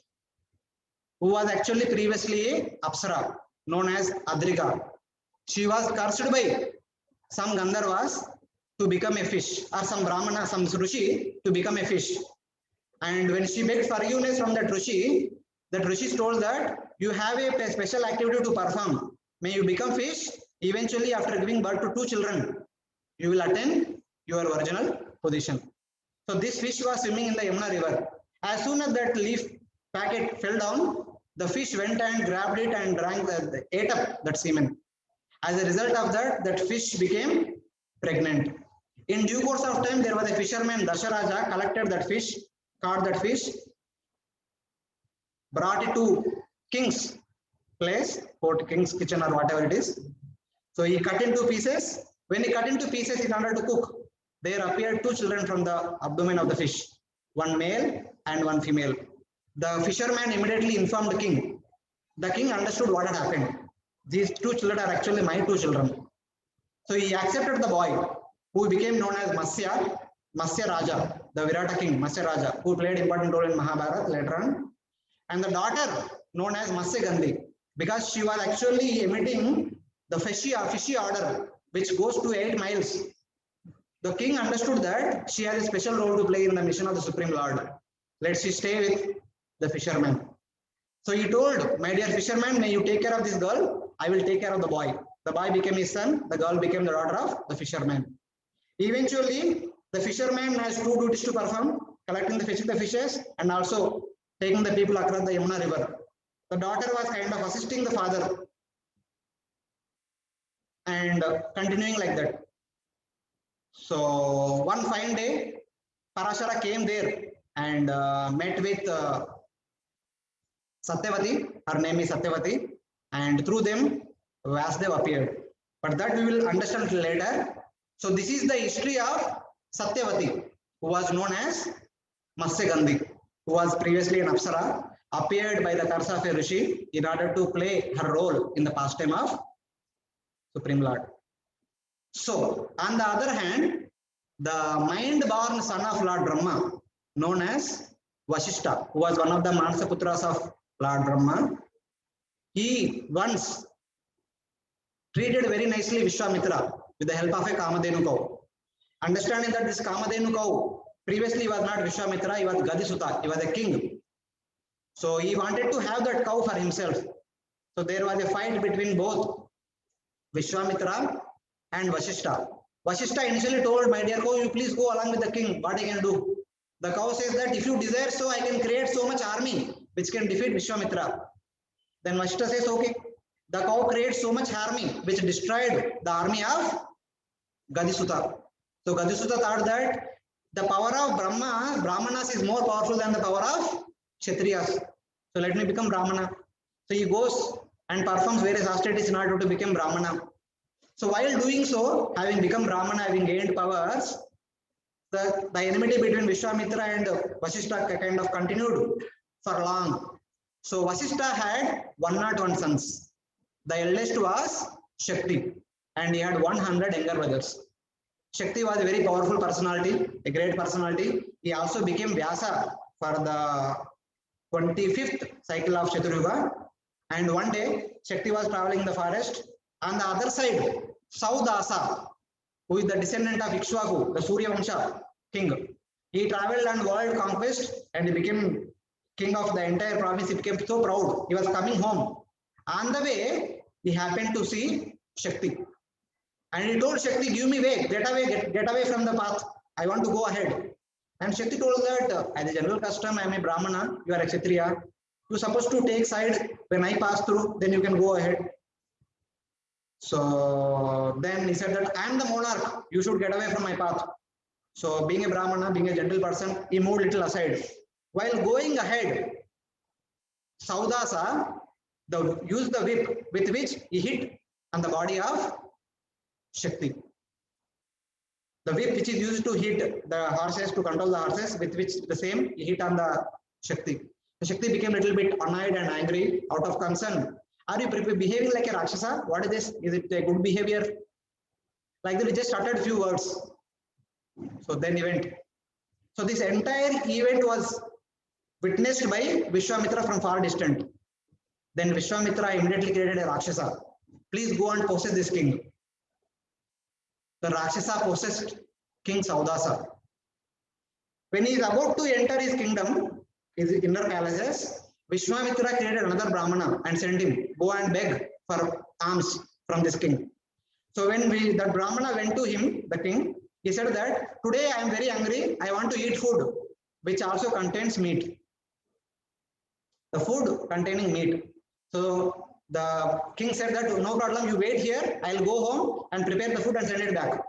who was actually previously Apsara, known as Adrika. She was cursed by some Gandharvas to become a fish, or some Brahmana, some Rishi to become a fish. And when she begged forgiveness from that Rishi told that you have a special activity to perform. May you become fish. Eventually, after giving birth to two children, you will attain your original position. So this fish was swimming in the Yamuna river. As soon as that leaf packet fell down, the fish went and grabbed it and ate up that semen. As a result of that, that fish became pregnant. In due course of time, there was a fisherman, Dasharaja, collected that fish, caught that fish, brought it to king's place, or king's kitchen or whatever it is. So he cut into pieces. When he cut into pieces in order to cook, there appeared two children from the abdomen of the fish, one male and one female. The fisherman immediately informed the king. The king understood what had happened. These two children are actually my two children. So he accepted the boy, who became known as Matsya Raja, the Virata king, Matsya Raja, who played important role in Mahabharata later on. And the daughter known as Matsya Gandhi, because she was actually emitting the fishy odor, which goes to 8 miles. The king understood that she has a special role to play in the mission of the Supreme Lord. Let she stay with the fisherman. So he told, my dear fisherman, may you take care of this girl. I will take care of the boy. The boy became his son. The girl became the daughter of the fisherman. Eventually, the fisherman has two duties to perform, collecting the fish, the fishes, and also taking the people across the Yamuna river. The daughter was kind of assisting the father and continuing like that. So one fine day, Parashara came there and met with Satyavati. Her name is Satyavati, and through them Vyasdev appeared. But that we will understand later. So this is the history of Satyavati, who was known as Matsya Gandhi, who was previously an Apsara, appeared by the curse of a Rishi in order to play her role in the pastime of Supreme Lord. So on the other hand, the mind-born son of Lord Brahma, known as Vashishta, who was one of the Manasa Putras of Lord Brahma, he once treated very nicely Vishwamitra with the help of a Kamadhenu cow. Understanding that this Kamadhenu cow previously was not Vishwamitra, he was Gadisuta, he was a king. So he wanted to have that cow for himself. So there was a fight between both Vishwamitra and Vashishta. Vashishta initially told, my dear cow, you please go along with the king, what I can do. The cow says that if you desire so, I can create so much army which can defeat Vishwamitra. Then Vashishta says, okay. The cow creates so much army which destroyed the army of Gadisuta. So Gadisuta thought that the power of Brahmanas is more powerful than the power of Kshatriyas. So let me become Brahmana. So he goes and performs various austerities in order to become Brahmana. So while doing so, having become Brahmana, having gained powers, the enmity between Vishwamitra and Vashishta kind of continued for long. So Vashishta had 101 sons. The eldest was Shakti, and he had 100 younger brothers. Shakti was a very powerful personality, a great personality. He also became Vyasa for the 25th cycle of Chaturyuga. And one day, Shakti was traveling in the forest. On the other side, Saudasa, who is the descendant of Ikshvaku, the Surya Vamsha king, he traveled on world conquest and he became king of the entire province. He became so proud. He was coming home. On the way, he happened to see Shakti. And he told Shakti, give me way, get away from the path. I want to go ahead. And Shakti told that, as a general custom, I am a Brahmana, you are a Kshatriya. You are supposed to take side when I pass through, then you can go ahead. So then he said that I am the monarch, you should get away from my path. So being a Brahmana, being a gentle person, he moved little aside. While going ahead, Saudasa used the whip with which he hit on the body of Shakti. The whip which is used to hit the horses, to control the horses, with which the same he hit on the Shakti. The Shakti became a little bit annoyed and angry out of concern. Are you behaving like a Rakshasa? What is this? Is it a good behavior? Like that, he just uttered few words. So then he went. So this entire event was witnessed by Vishwamitra from far distant. Then Vishwamitra immediately created a Rakshasa. Please go and possess this king. The Rakshasa possessed King Saudasa. When he is about to enter his kingdom, his inner palaces, Vishwamitra created another Brahmana and sent him, go and beg for alms from this king. So when that Brahmana went to him, the king, he said that, today I am very hungry, I want to eat food, which also contains meat. The food containing meat. So the king said that, no problem, you wait here, I'll go home and prepare the food and send it back.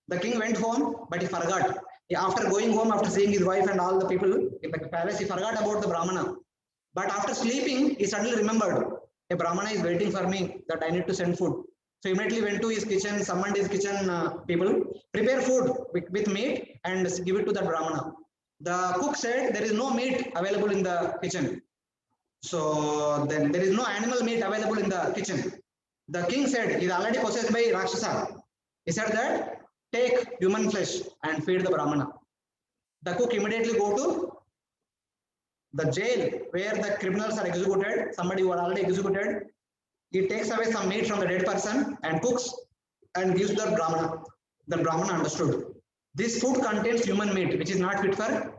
The king went home, but he forgot. After going home, after seeing his wife and all the people in the palace, he forgot about the Brahmana. But after sleeping, he suddenly remembered, a Brahmana is waiting for me, that I need to send food. So immediately went to his kitchen, summoned his kitchen people, prepare food with meat and give it to the Brahmana. The cook said, there is no meat available in the kitchen. So then there is no animal meat available in the kitchen. The king said, he is already possessed by Rakshasa. He said that, take human flesh and feed the Brahmana. The cook immediately go to the jail where the criminals are executed, somebody who are already executed. He takes away some meat from the dead person and cooks and gives the Brahmana. The Brahmana understood. This food contains human meat, which is not fit for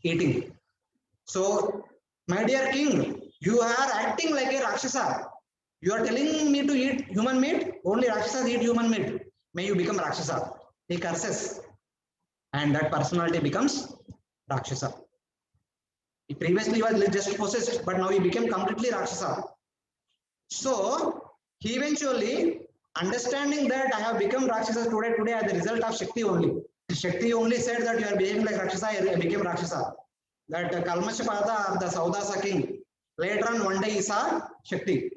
eating. So, my dear king, you are acting like a Rakshasa. You are telling me to eat human meat? Only Rakshasas eat human meat. May you become Rakshasa. He curses. And that personality becomes Rakshasa. He previously was just possessed, but now he became completely Rakshasa. So, he eventually, understanding that I have become Rakshasa today as a result of Shakti only. Shakti only said that you are behaving like Rakshasa, I became Rakshasa. That Kalmashapada of the Saudasa king, later on one day he saw Shakti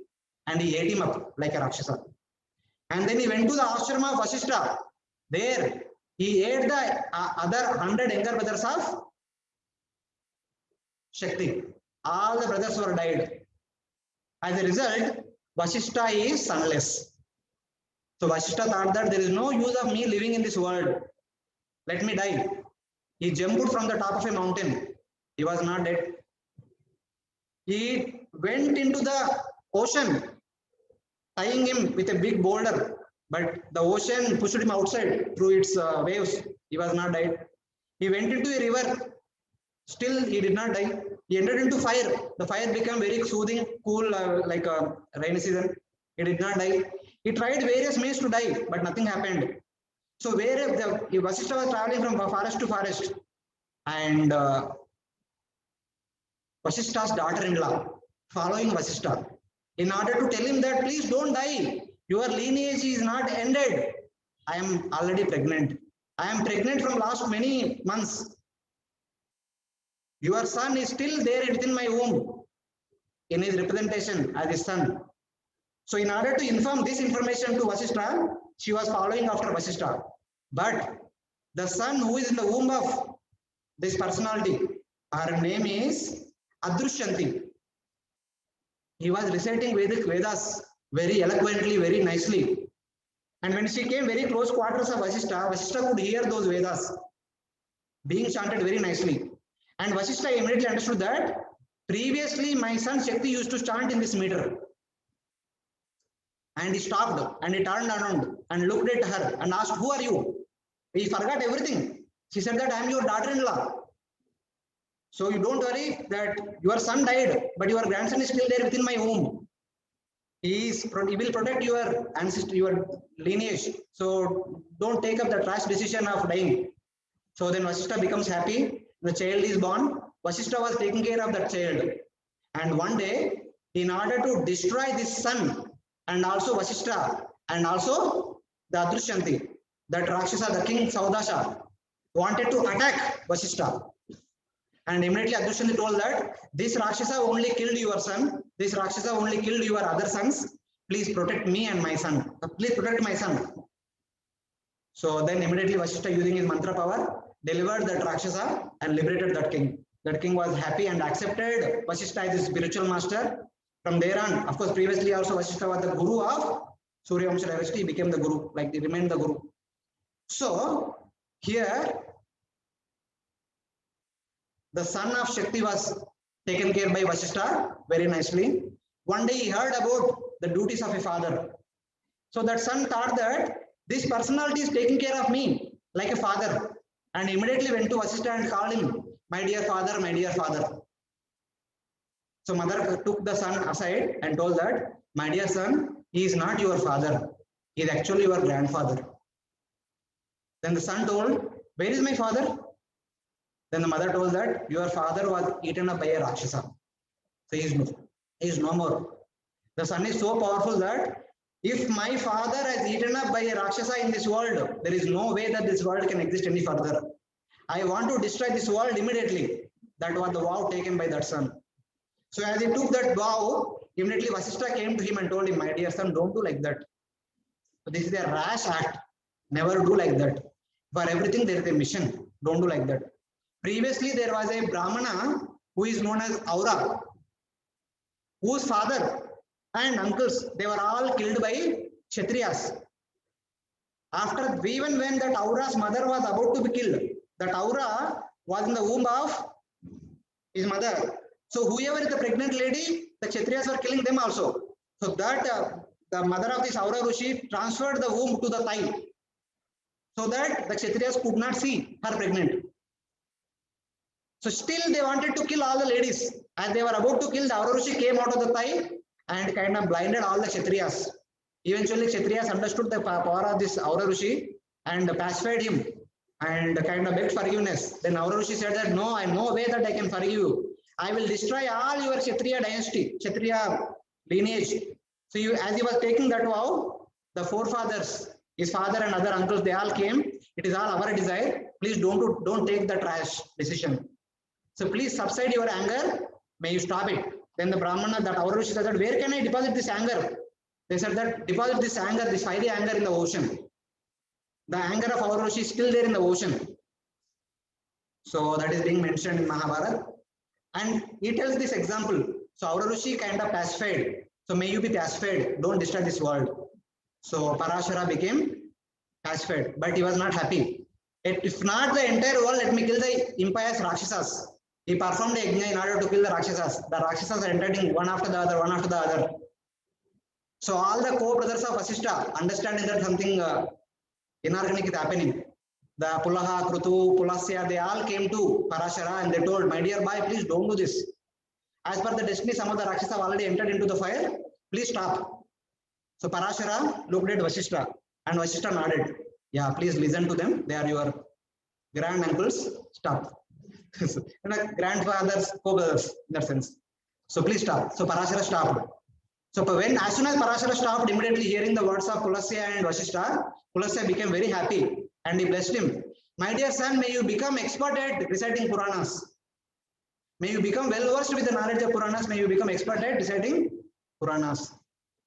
and he ate him up like a Rakshasa. And then he went to the ashrama of Vashishta. There he ate the other 100 younger brothers of Shakti. All the brothers were died. As a result, Vashishta is sonless. So Vashishta thought that there is no use of me living in this world. Let me die. He jumped from the top of a mountain He was not dead. He went into the ocean, tying him with a big boulder, but the ocean pushed him outside through its waves. He was not died. He went into a river. Still, he did not die. He entered into fire. The fire became very soothing, cool, like a rainy season. He did not die. He tried various means to die, but nothing happened. So where the Vasishtha was traveling from forest to forest, and Vasishtha's daughter-in-law following Vasishtha in order to tell him that please don't die. Your lineage is not ended. I am already pregnant. I am pregnant from last many months. Your son is still there within my womb in his representation as his son. So in order to inform this information to Vasishtha, she was following after Vasishtha. But the son who is in the womb of this personality, her name is Adrushyanti. He was reciting Vedic Vedas very eloquently, very nicely. And when she came very close quarters of Vasishtha, Vasishtha could hear those Vedas being chanted very nicely. And Vasishtha immediately understood that previously my son Shakti used to chant in this meter. And he stopped and he turned around and looked at her and asked, who are you? He forgot everything. She said that I am your daughter-in-law. So you don't worry that your son died, but your grandson is still there within my womb. He will protect your ancestry, your lineage. So don't take up the rash decision of dying. So then Vasishtha becomes happy. The child is born. Vasishtha was taking care of that child. And one day, in order to destroy this son, and also Vasishtha, and also the Adrushyanti, that Rakshasa, the king Saudasha, wanted to attack Vasishtha. And immediately Adrushyanti told that this Rakshasa only killed your son. This Rakshasa only killed your other sons. Please protect me and my son. Please protect my son. So then immediately Vasishtha, using his mantra power, delivered that Rakshasa and liberated that king. That king was happy and accepted Vasishtha as his spiritual master. From there on, of course, previously also Vasishtha was the guru of Suryavamsha dynasty. He became the guru, like he remained the guru. So here, the son of Shakti was taken care by Vasishtha very nicely. One day he heard about the duties of a father. So that son thought that this personality is taking care of me like a father, and immediately went to Vasishtha and called him, my dear father, my dear father. So mother took the son aside and told that, my dear son, he is not your father. He is actually your grandfather. Then the son told, where is my father? Then the mother told that your father was eaten up by a Rakshasa. So he is no more. The son is so powerful that if my father has eaten up by a Rakshasa in this world, there is no way that this world can exist any further. I want to destroy this world immediately. That was the vow taken by that son. So as he took that vow, immediately Vasishtha came to him and told him, my dear son, don't do like that. So this is a rash act. Never do like that. For everything there is a mission. Don't do like that. Previously there was a Brahmana who is known as Aura, whose father and uncles, they were all killed by Kshatriyas. After, even when that Aura's mother was about to be killed, that Aura was in the womb of his mother. So whoever is the pregnant lady, the Kshatriyas were killing them also. So that the mother of this Aura Rishi transferred the womb to the thigh, so that the Kshatriyas could not see her pregnant. So still they wanted to kill all the ladies. As they were about to kill, the Aura Rishi came out of the thigh and kind of blinded all the Kshatriyas. Eventually Kshatriyas understood the power of this Aura Rishi and pacified him and kind of begged forgiveness. Then Aura Rishi said that no, I no way that I can forgive you. I will destroy all your Kshatriya dynasty, Kshatriya lineage. So as he was taking that vow, the forefathers, his father and other uncles, they all came. It is all our desire. Please don't take that rash decision. So please subside your anger. May you stop it. Then the Brahmana, that Aura Rishi said that, where can I deposit this anger? They said that deposit this anger, this fiery anger in the ocean. The anger of Aura Rishi is still there in the ocean. So that is being mentioned in Mahabharata. And he tells this example. So Aura Rishi kind of pacified. So may you be pacified. Don't destroy this world. So Parashara became pacified, but he was not happy. If not the entire world, let me kill the impious Rakshasas. He performed a yajna in order to kill the Rakshasas. The Rakshasas are entering one after the other, one after the other. So all the co-brothers of Vasishtha, understanding that something inorganic is happening, the Pulaha, Krutu, Pulasya, they all came to Parashara and they told, my dear boy, please don't do this. As per the destiny, some of the Rakshasas have already entered into the fire. Please stop. So Parashara looked at Vasishtha and Vasishtha nodded. Yeah, please listen to them. They are your grand uncles. Stop. Grandfathers, co-brothers in that sense. So please stop. So Parashara stopped. So when as soon as Parashara stopped, immediately hearing the words of Pulasya and Vasishtha, Pulasya became very happy and he blessed him. My dear son, may you become expert at reciting Puranas. May you become well versed with the knowledge of Puranas. May you become expert at reciting Puranas.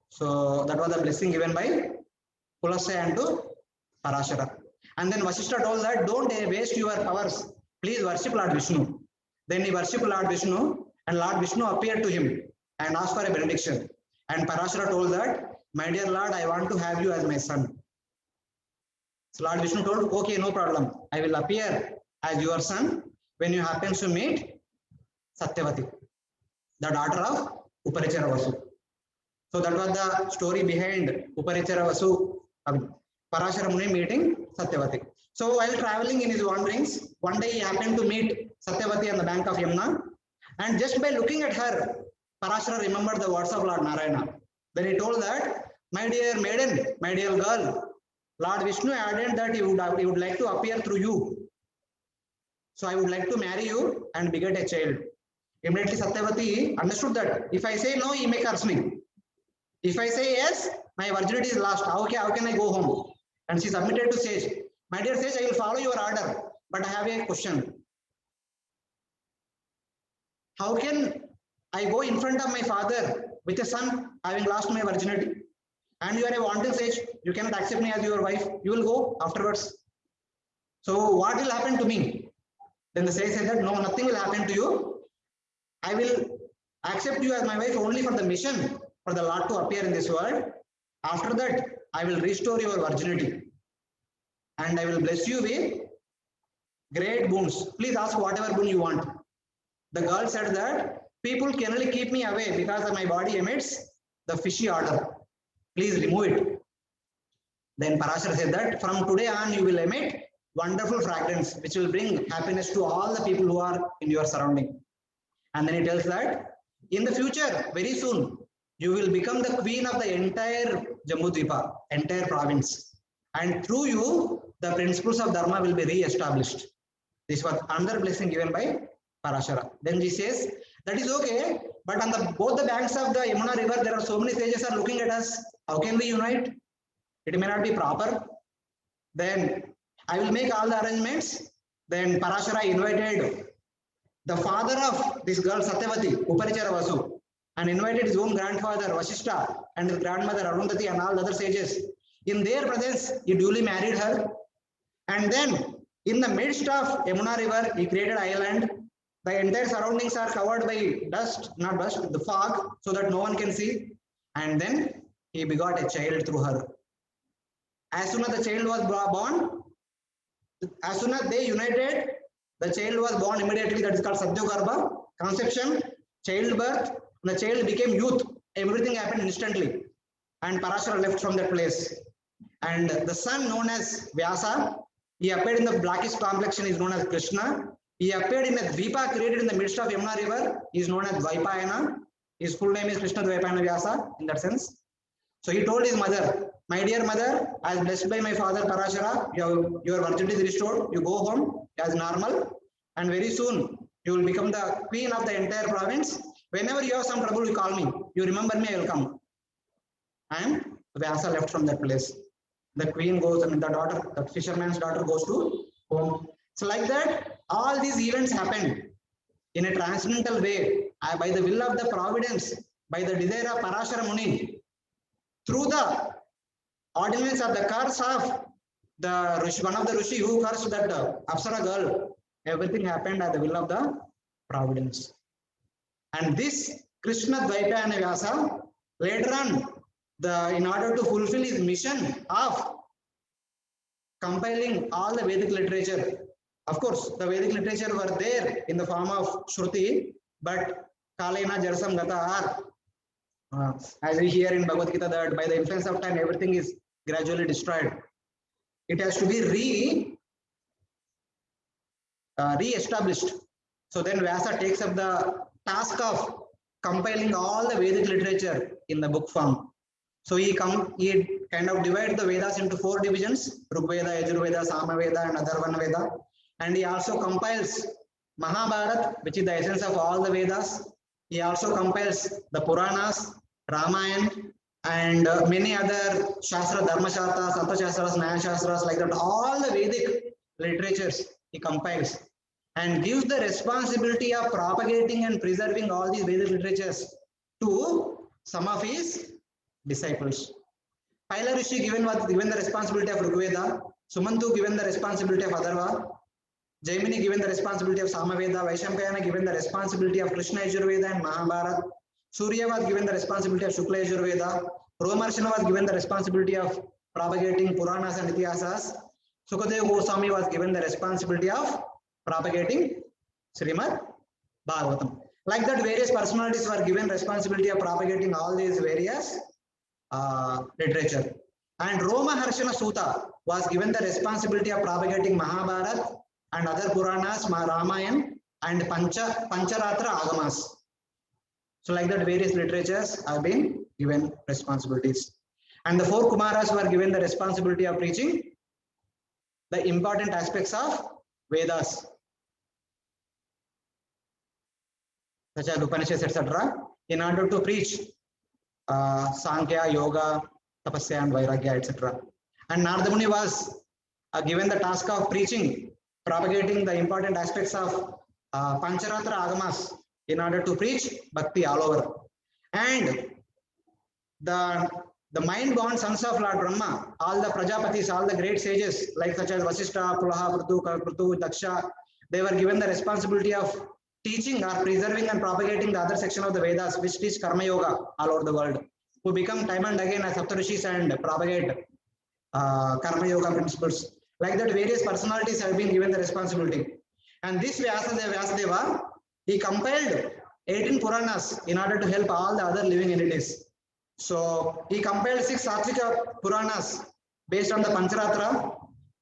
So that was the blessing given by Pulasya and to Parashara. And then Vasishtha told that don't waste your powers. Please worship Lord Vishnu. Then he worshipped Lord Vishnu and Lord Vishnu appeared to him and asked for a benediction. And Parashara told that, my dear Lord, I want to have you as my son. So Lord Vishnu told, okay, no problem. I will appear as your son when you happen to meet Satyavati, the daughter of Uparichara Vasu. So that was the story behind Uparichara Vasu, Parashara Muni meeting Satyavati. So while traveling in his wanderings, one day he happened to meet Satyavati on the bank of Yamuna. And just by looking at her, Parashara remembered the words of Lord Narayana. Then he told that, my dear maiden, my dear girl, Lord Vishnu added that he would like to appear through you. So I would like to marry you and beget a child. Immediately Satyavati understood that if I say no, he may curse me. If I say yes, my virginity is lost. How can I go home? And she submitted to Sage. My dear Sage, I will follow your order, but I have a question. How can I go in front of my father with a son having lost my virginity? And you are a wanton sage, you cannot accept me as your wife. You will go afterwards. So what will happen to me? Then the sage said that no, nothing will happen to you. I will accept you as my wife only for the mission for the Lord to appear in this world. After that, I will restore your virginity. And I will bless you with great boons. Please ask whatever boon you want. The girl said that people can only keep me away because my body emits the fishy odor. Please remove it. Then Parashara said that from today on you will emit wonderful fragrance which will bring happiness to all the people who are in your surrounding. And then he tells that in the future, very soon, you will become the queen of the entire Jambudvipa, entire province. And through you, the principles of Dharma will be re-established. This was another blessing given by Parashara. Then he says, that is okay, but on both the banks of the Yamuna river, there are so many sages are looking at us. How can we unite? It may not be proper. Then I will make all the arrangements. Then Parashara invited the father of this girl, Satyavati, Uparichara Vasu, and invited his own grandfather, Vasishtha, and his grandmother, Arundhati, and all the other sages. In their presence, he duly married her. And then, in the midst of Yamuna river, he created an island. The entire surroundings are covered by dust, not dust, the fog, so that no one can see. And then he begot a child through her. As soon as the child was born, as soon as they united, the child was born immediately. That is called Satyogarbha, conception, childbirth. The child became youth. Everything happened instantly. And Parashara left from that place. And the son known as Vyasa, he appeared in the blackish complexion, is known as Krishna. He appeared in a Dvipa created in the midst of Yamuna river. He is known as Dvaipayana. His full name is Krishna Dvaipayana Vyasa in that sense. So he told his mother, my dear mother, as blessed by my father Parashara, your virginity is restored. You go home as normal. And very soon, you will become the queen of the entire province. Whenever you have some trouble, you call me. You remember me, I will come. And Vyasa left from that place. The queen goes, and the daughter, the fisherman's daughter goes to home. So like that, all these events happened in a transcendental way by the will of the providence, by the desire of Parashara Muni, through the ordinance of the curse of the Rishi, one of the Rishi who cursed that Apsara girl. Everything happened at the will of the providence. And this Krishna Dvaipayana Vyasa later on, in order to fulfill his mission of compiling all the Vedic literature Of course, the Vedic literature were there in the form of Shruti, but Kalena Jarsam Gata are, as we hear in Bhagavad Gita, that by the influence of time, everything is gradually destroyed. It has to be re-established. So then Vyasa takes up the task of compiling all the Vedic literature in the book form. So he kind of divides the Vedas into 4 divisions: Rigveda, Yajurveda, Samaveda, and Atharvana Veda. And he also compiles Mahabharata, which is the essence of all the Vedas. He also compiles the Puranas, Ramayana, and many other Shastra, Dharma Shastras, Santo Shastras, Nyaya Shastras, like that. All the Vedic literatures he compiles and gives the responsibility of propagating and preserving all these Vedic literatures to some of his disciples. Paila Rishi given the responsibility of Rigveda, Sumantu given the responsibility of Atharva, Jaimini given the responsibility of Samaveda, Vaishampayana given the responsibility of Krishna Yajurveda and Mahabharata, Surya was given the responsibility of Shukla Yajurveda, Romarshana was given the responsibility of propagating Puranas and Itihasas, Sukadeva Goswami was given the responsibility of propagating Srimad Bhagavatam. Like that, various personalities were given responsibility of propagating all these various literature. And Roma Harshana Suta was given the responsibility of propagating Mahabharata and other Puranas, Ramayana, and Pancharatra Agamas. So like that, various literatures have been given responsibilities. And the 4 Kumaras were given the responsibility of preaching the important aspects of Vedas, such as Upanishads, etc., in order to preach Sankhya, Yoga, Tapasya, and Vairagya, etc. And Narada Muni was given the task of preaching, propagating the important aspects of Pancharatra Agamas in order to preach Bhakti all over. And the mind-born sons of Lord Brahma, all the Prajapatis, all the great sages, like such as Vasishtha, Pulaha, Prutu, Daksha, they were given the responsibility of teaching or preserving and propagating the other section of the Vedas, which teach Karma Yoga all over the world, who become time and again as Saptarishis and propagate Karma Yoga principles. Like that, various personalities have been given the responsibility. And this Vyasadeva, he compiled 18 Puranas in order to help all the other living entities. So he compiled 6 Satvika Puranas based on the Pancharatra,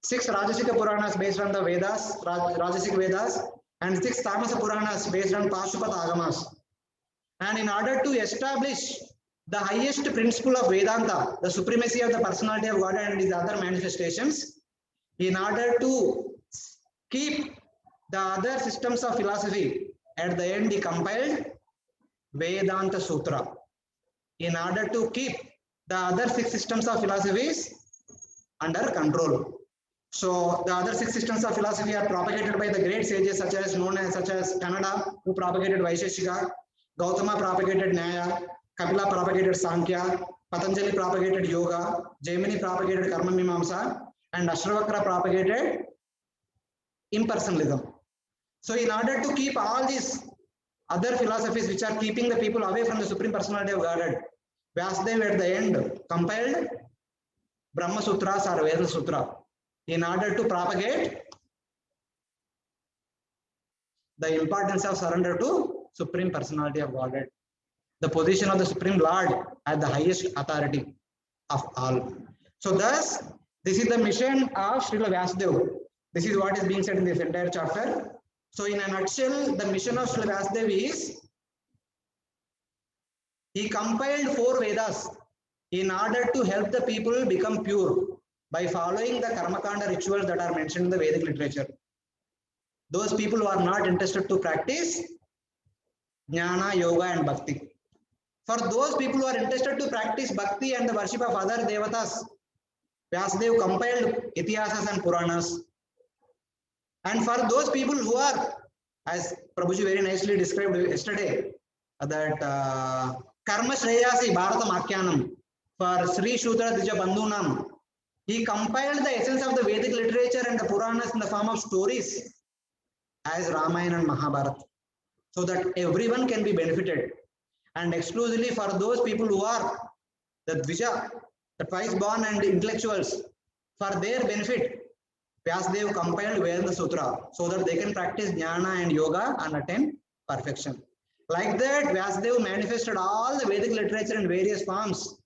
6 Rajasika Puranas based on the Vedas, Rajasic Vedas, and 6 Tamasa Puranas based on Pashupata Agamas. And in order to establish the highest principle of Vedanta, the supremacy of the personality of God and his other manifestations, in order to keep the other systems of philosophy, at the end he compiled Vedanta Sutra. In order to keep the other 6 systems of philosophies under control. So the other 6 systems of philosophy are propagated by the great sages such as Kannada, who propagated Vaisheshika, Gautama propagated Nyaya, Kapila propagated Sankhya, Patanjali propagated Yoga, Jaimini propagated Karma Mimamsa, and Ashravakra propagated impersonalism. So in order to keep all these other philosophies which are keeping the people away from the Supreme Personality of Godhead, Vyasadeva at the end compiled Brahma Sutras or Veda Sutra in order to propagate the importance of surrender to Supreme Personality of Godhead, the position of the Supreme Lord as the highest authority of all. So thus, this is the mission of Srila Vyasadeva. This is what is being said in this entire chapter. So in a nutshell, the mission of Srila Vyasadeva is, he compiled 4 Vedas in order to help the people become pure by following the Karmakanda rituals that are mentioned in the Vedic literature. Those people who are not interested to practice Jnana, Yoga and Bhakti. For those people who are interested to practice Bhakti and the worship of other Devatas, Vyasadeva compiled Itihasas and Puranas. And for those people who are, as Prabhuji very nicely described yesterday, that Karma Shreyasi Bharata Makyanam, for Sri Shudra Dija Bandhunam, he compiled the essence of the Vedic literature and the Puranas in the form of stories as Ramayana and Mahabharata, so that everyone can be benefited. And exclusively for those people who are the Dvija, the twice born and intellectuals, for their benefit, Vyasadeva compiled Vedanta Sutra so that they can practice jnana and yoga and attain perfection. Like that, Vyasadeva manifested all the Vedic literature in various forms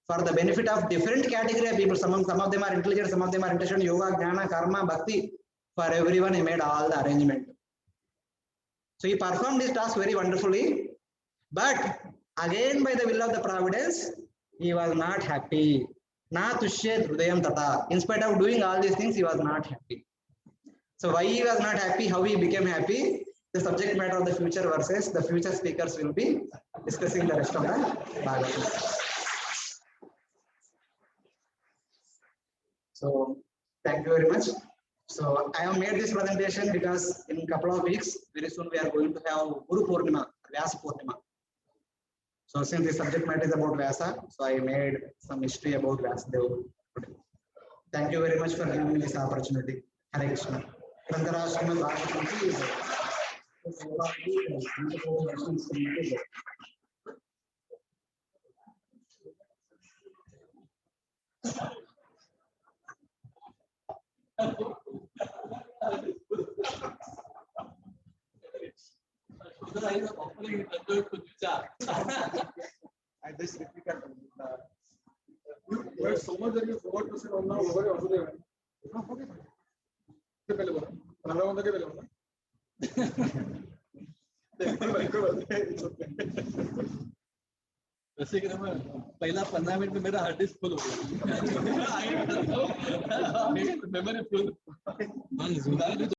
for the benefit of different category of people. Some of them are intelligent, some of them are interested in yoga, jnana, karma, bhakti. For everyone, he made all the arrangement. So he performed this task very wonderfully. But again, by the will of the providence, he was not happy. Na tushyet hrudayam tata. In spite of doing all these things, he was not happy. So why he was not happy, how he became happy, the subject matter of the future verses, the future speakers will be discussing the rest of the Bhagavatam. So thank you very much. So I have made this presentation because in a couple of weeks, very soon we are going to have Guru Purnima, Vyasa Purnima. So since the subject matter is about Vyasa, so I made some history about Vyasadeva today. Thank you very much for giving me this opportunity. Hare Krishna. I just repeated There's so much that you forgot to say on now. वैसे कि पहला 15 minute में मेरा hard disk full हो गया memory full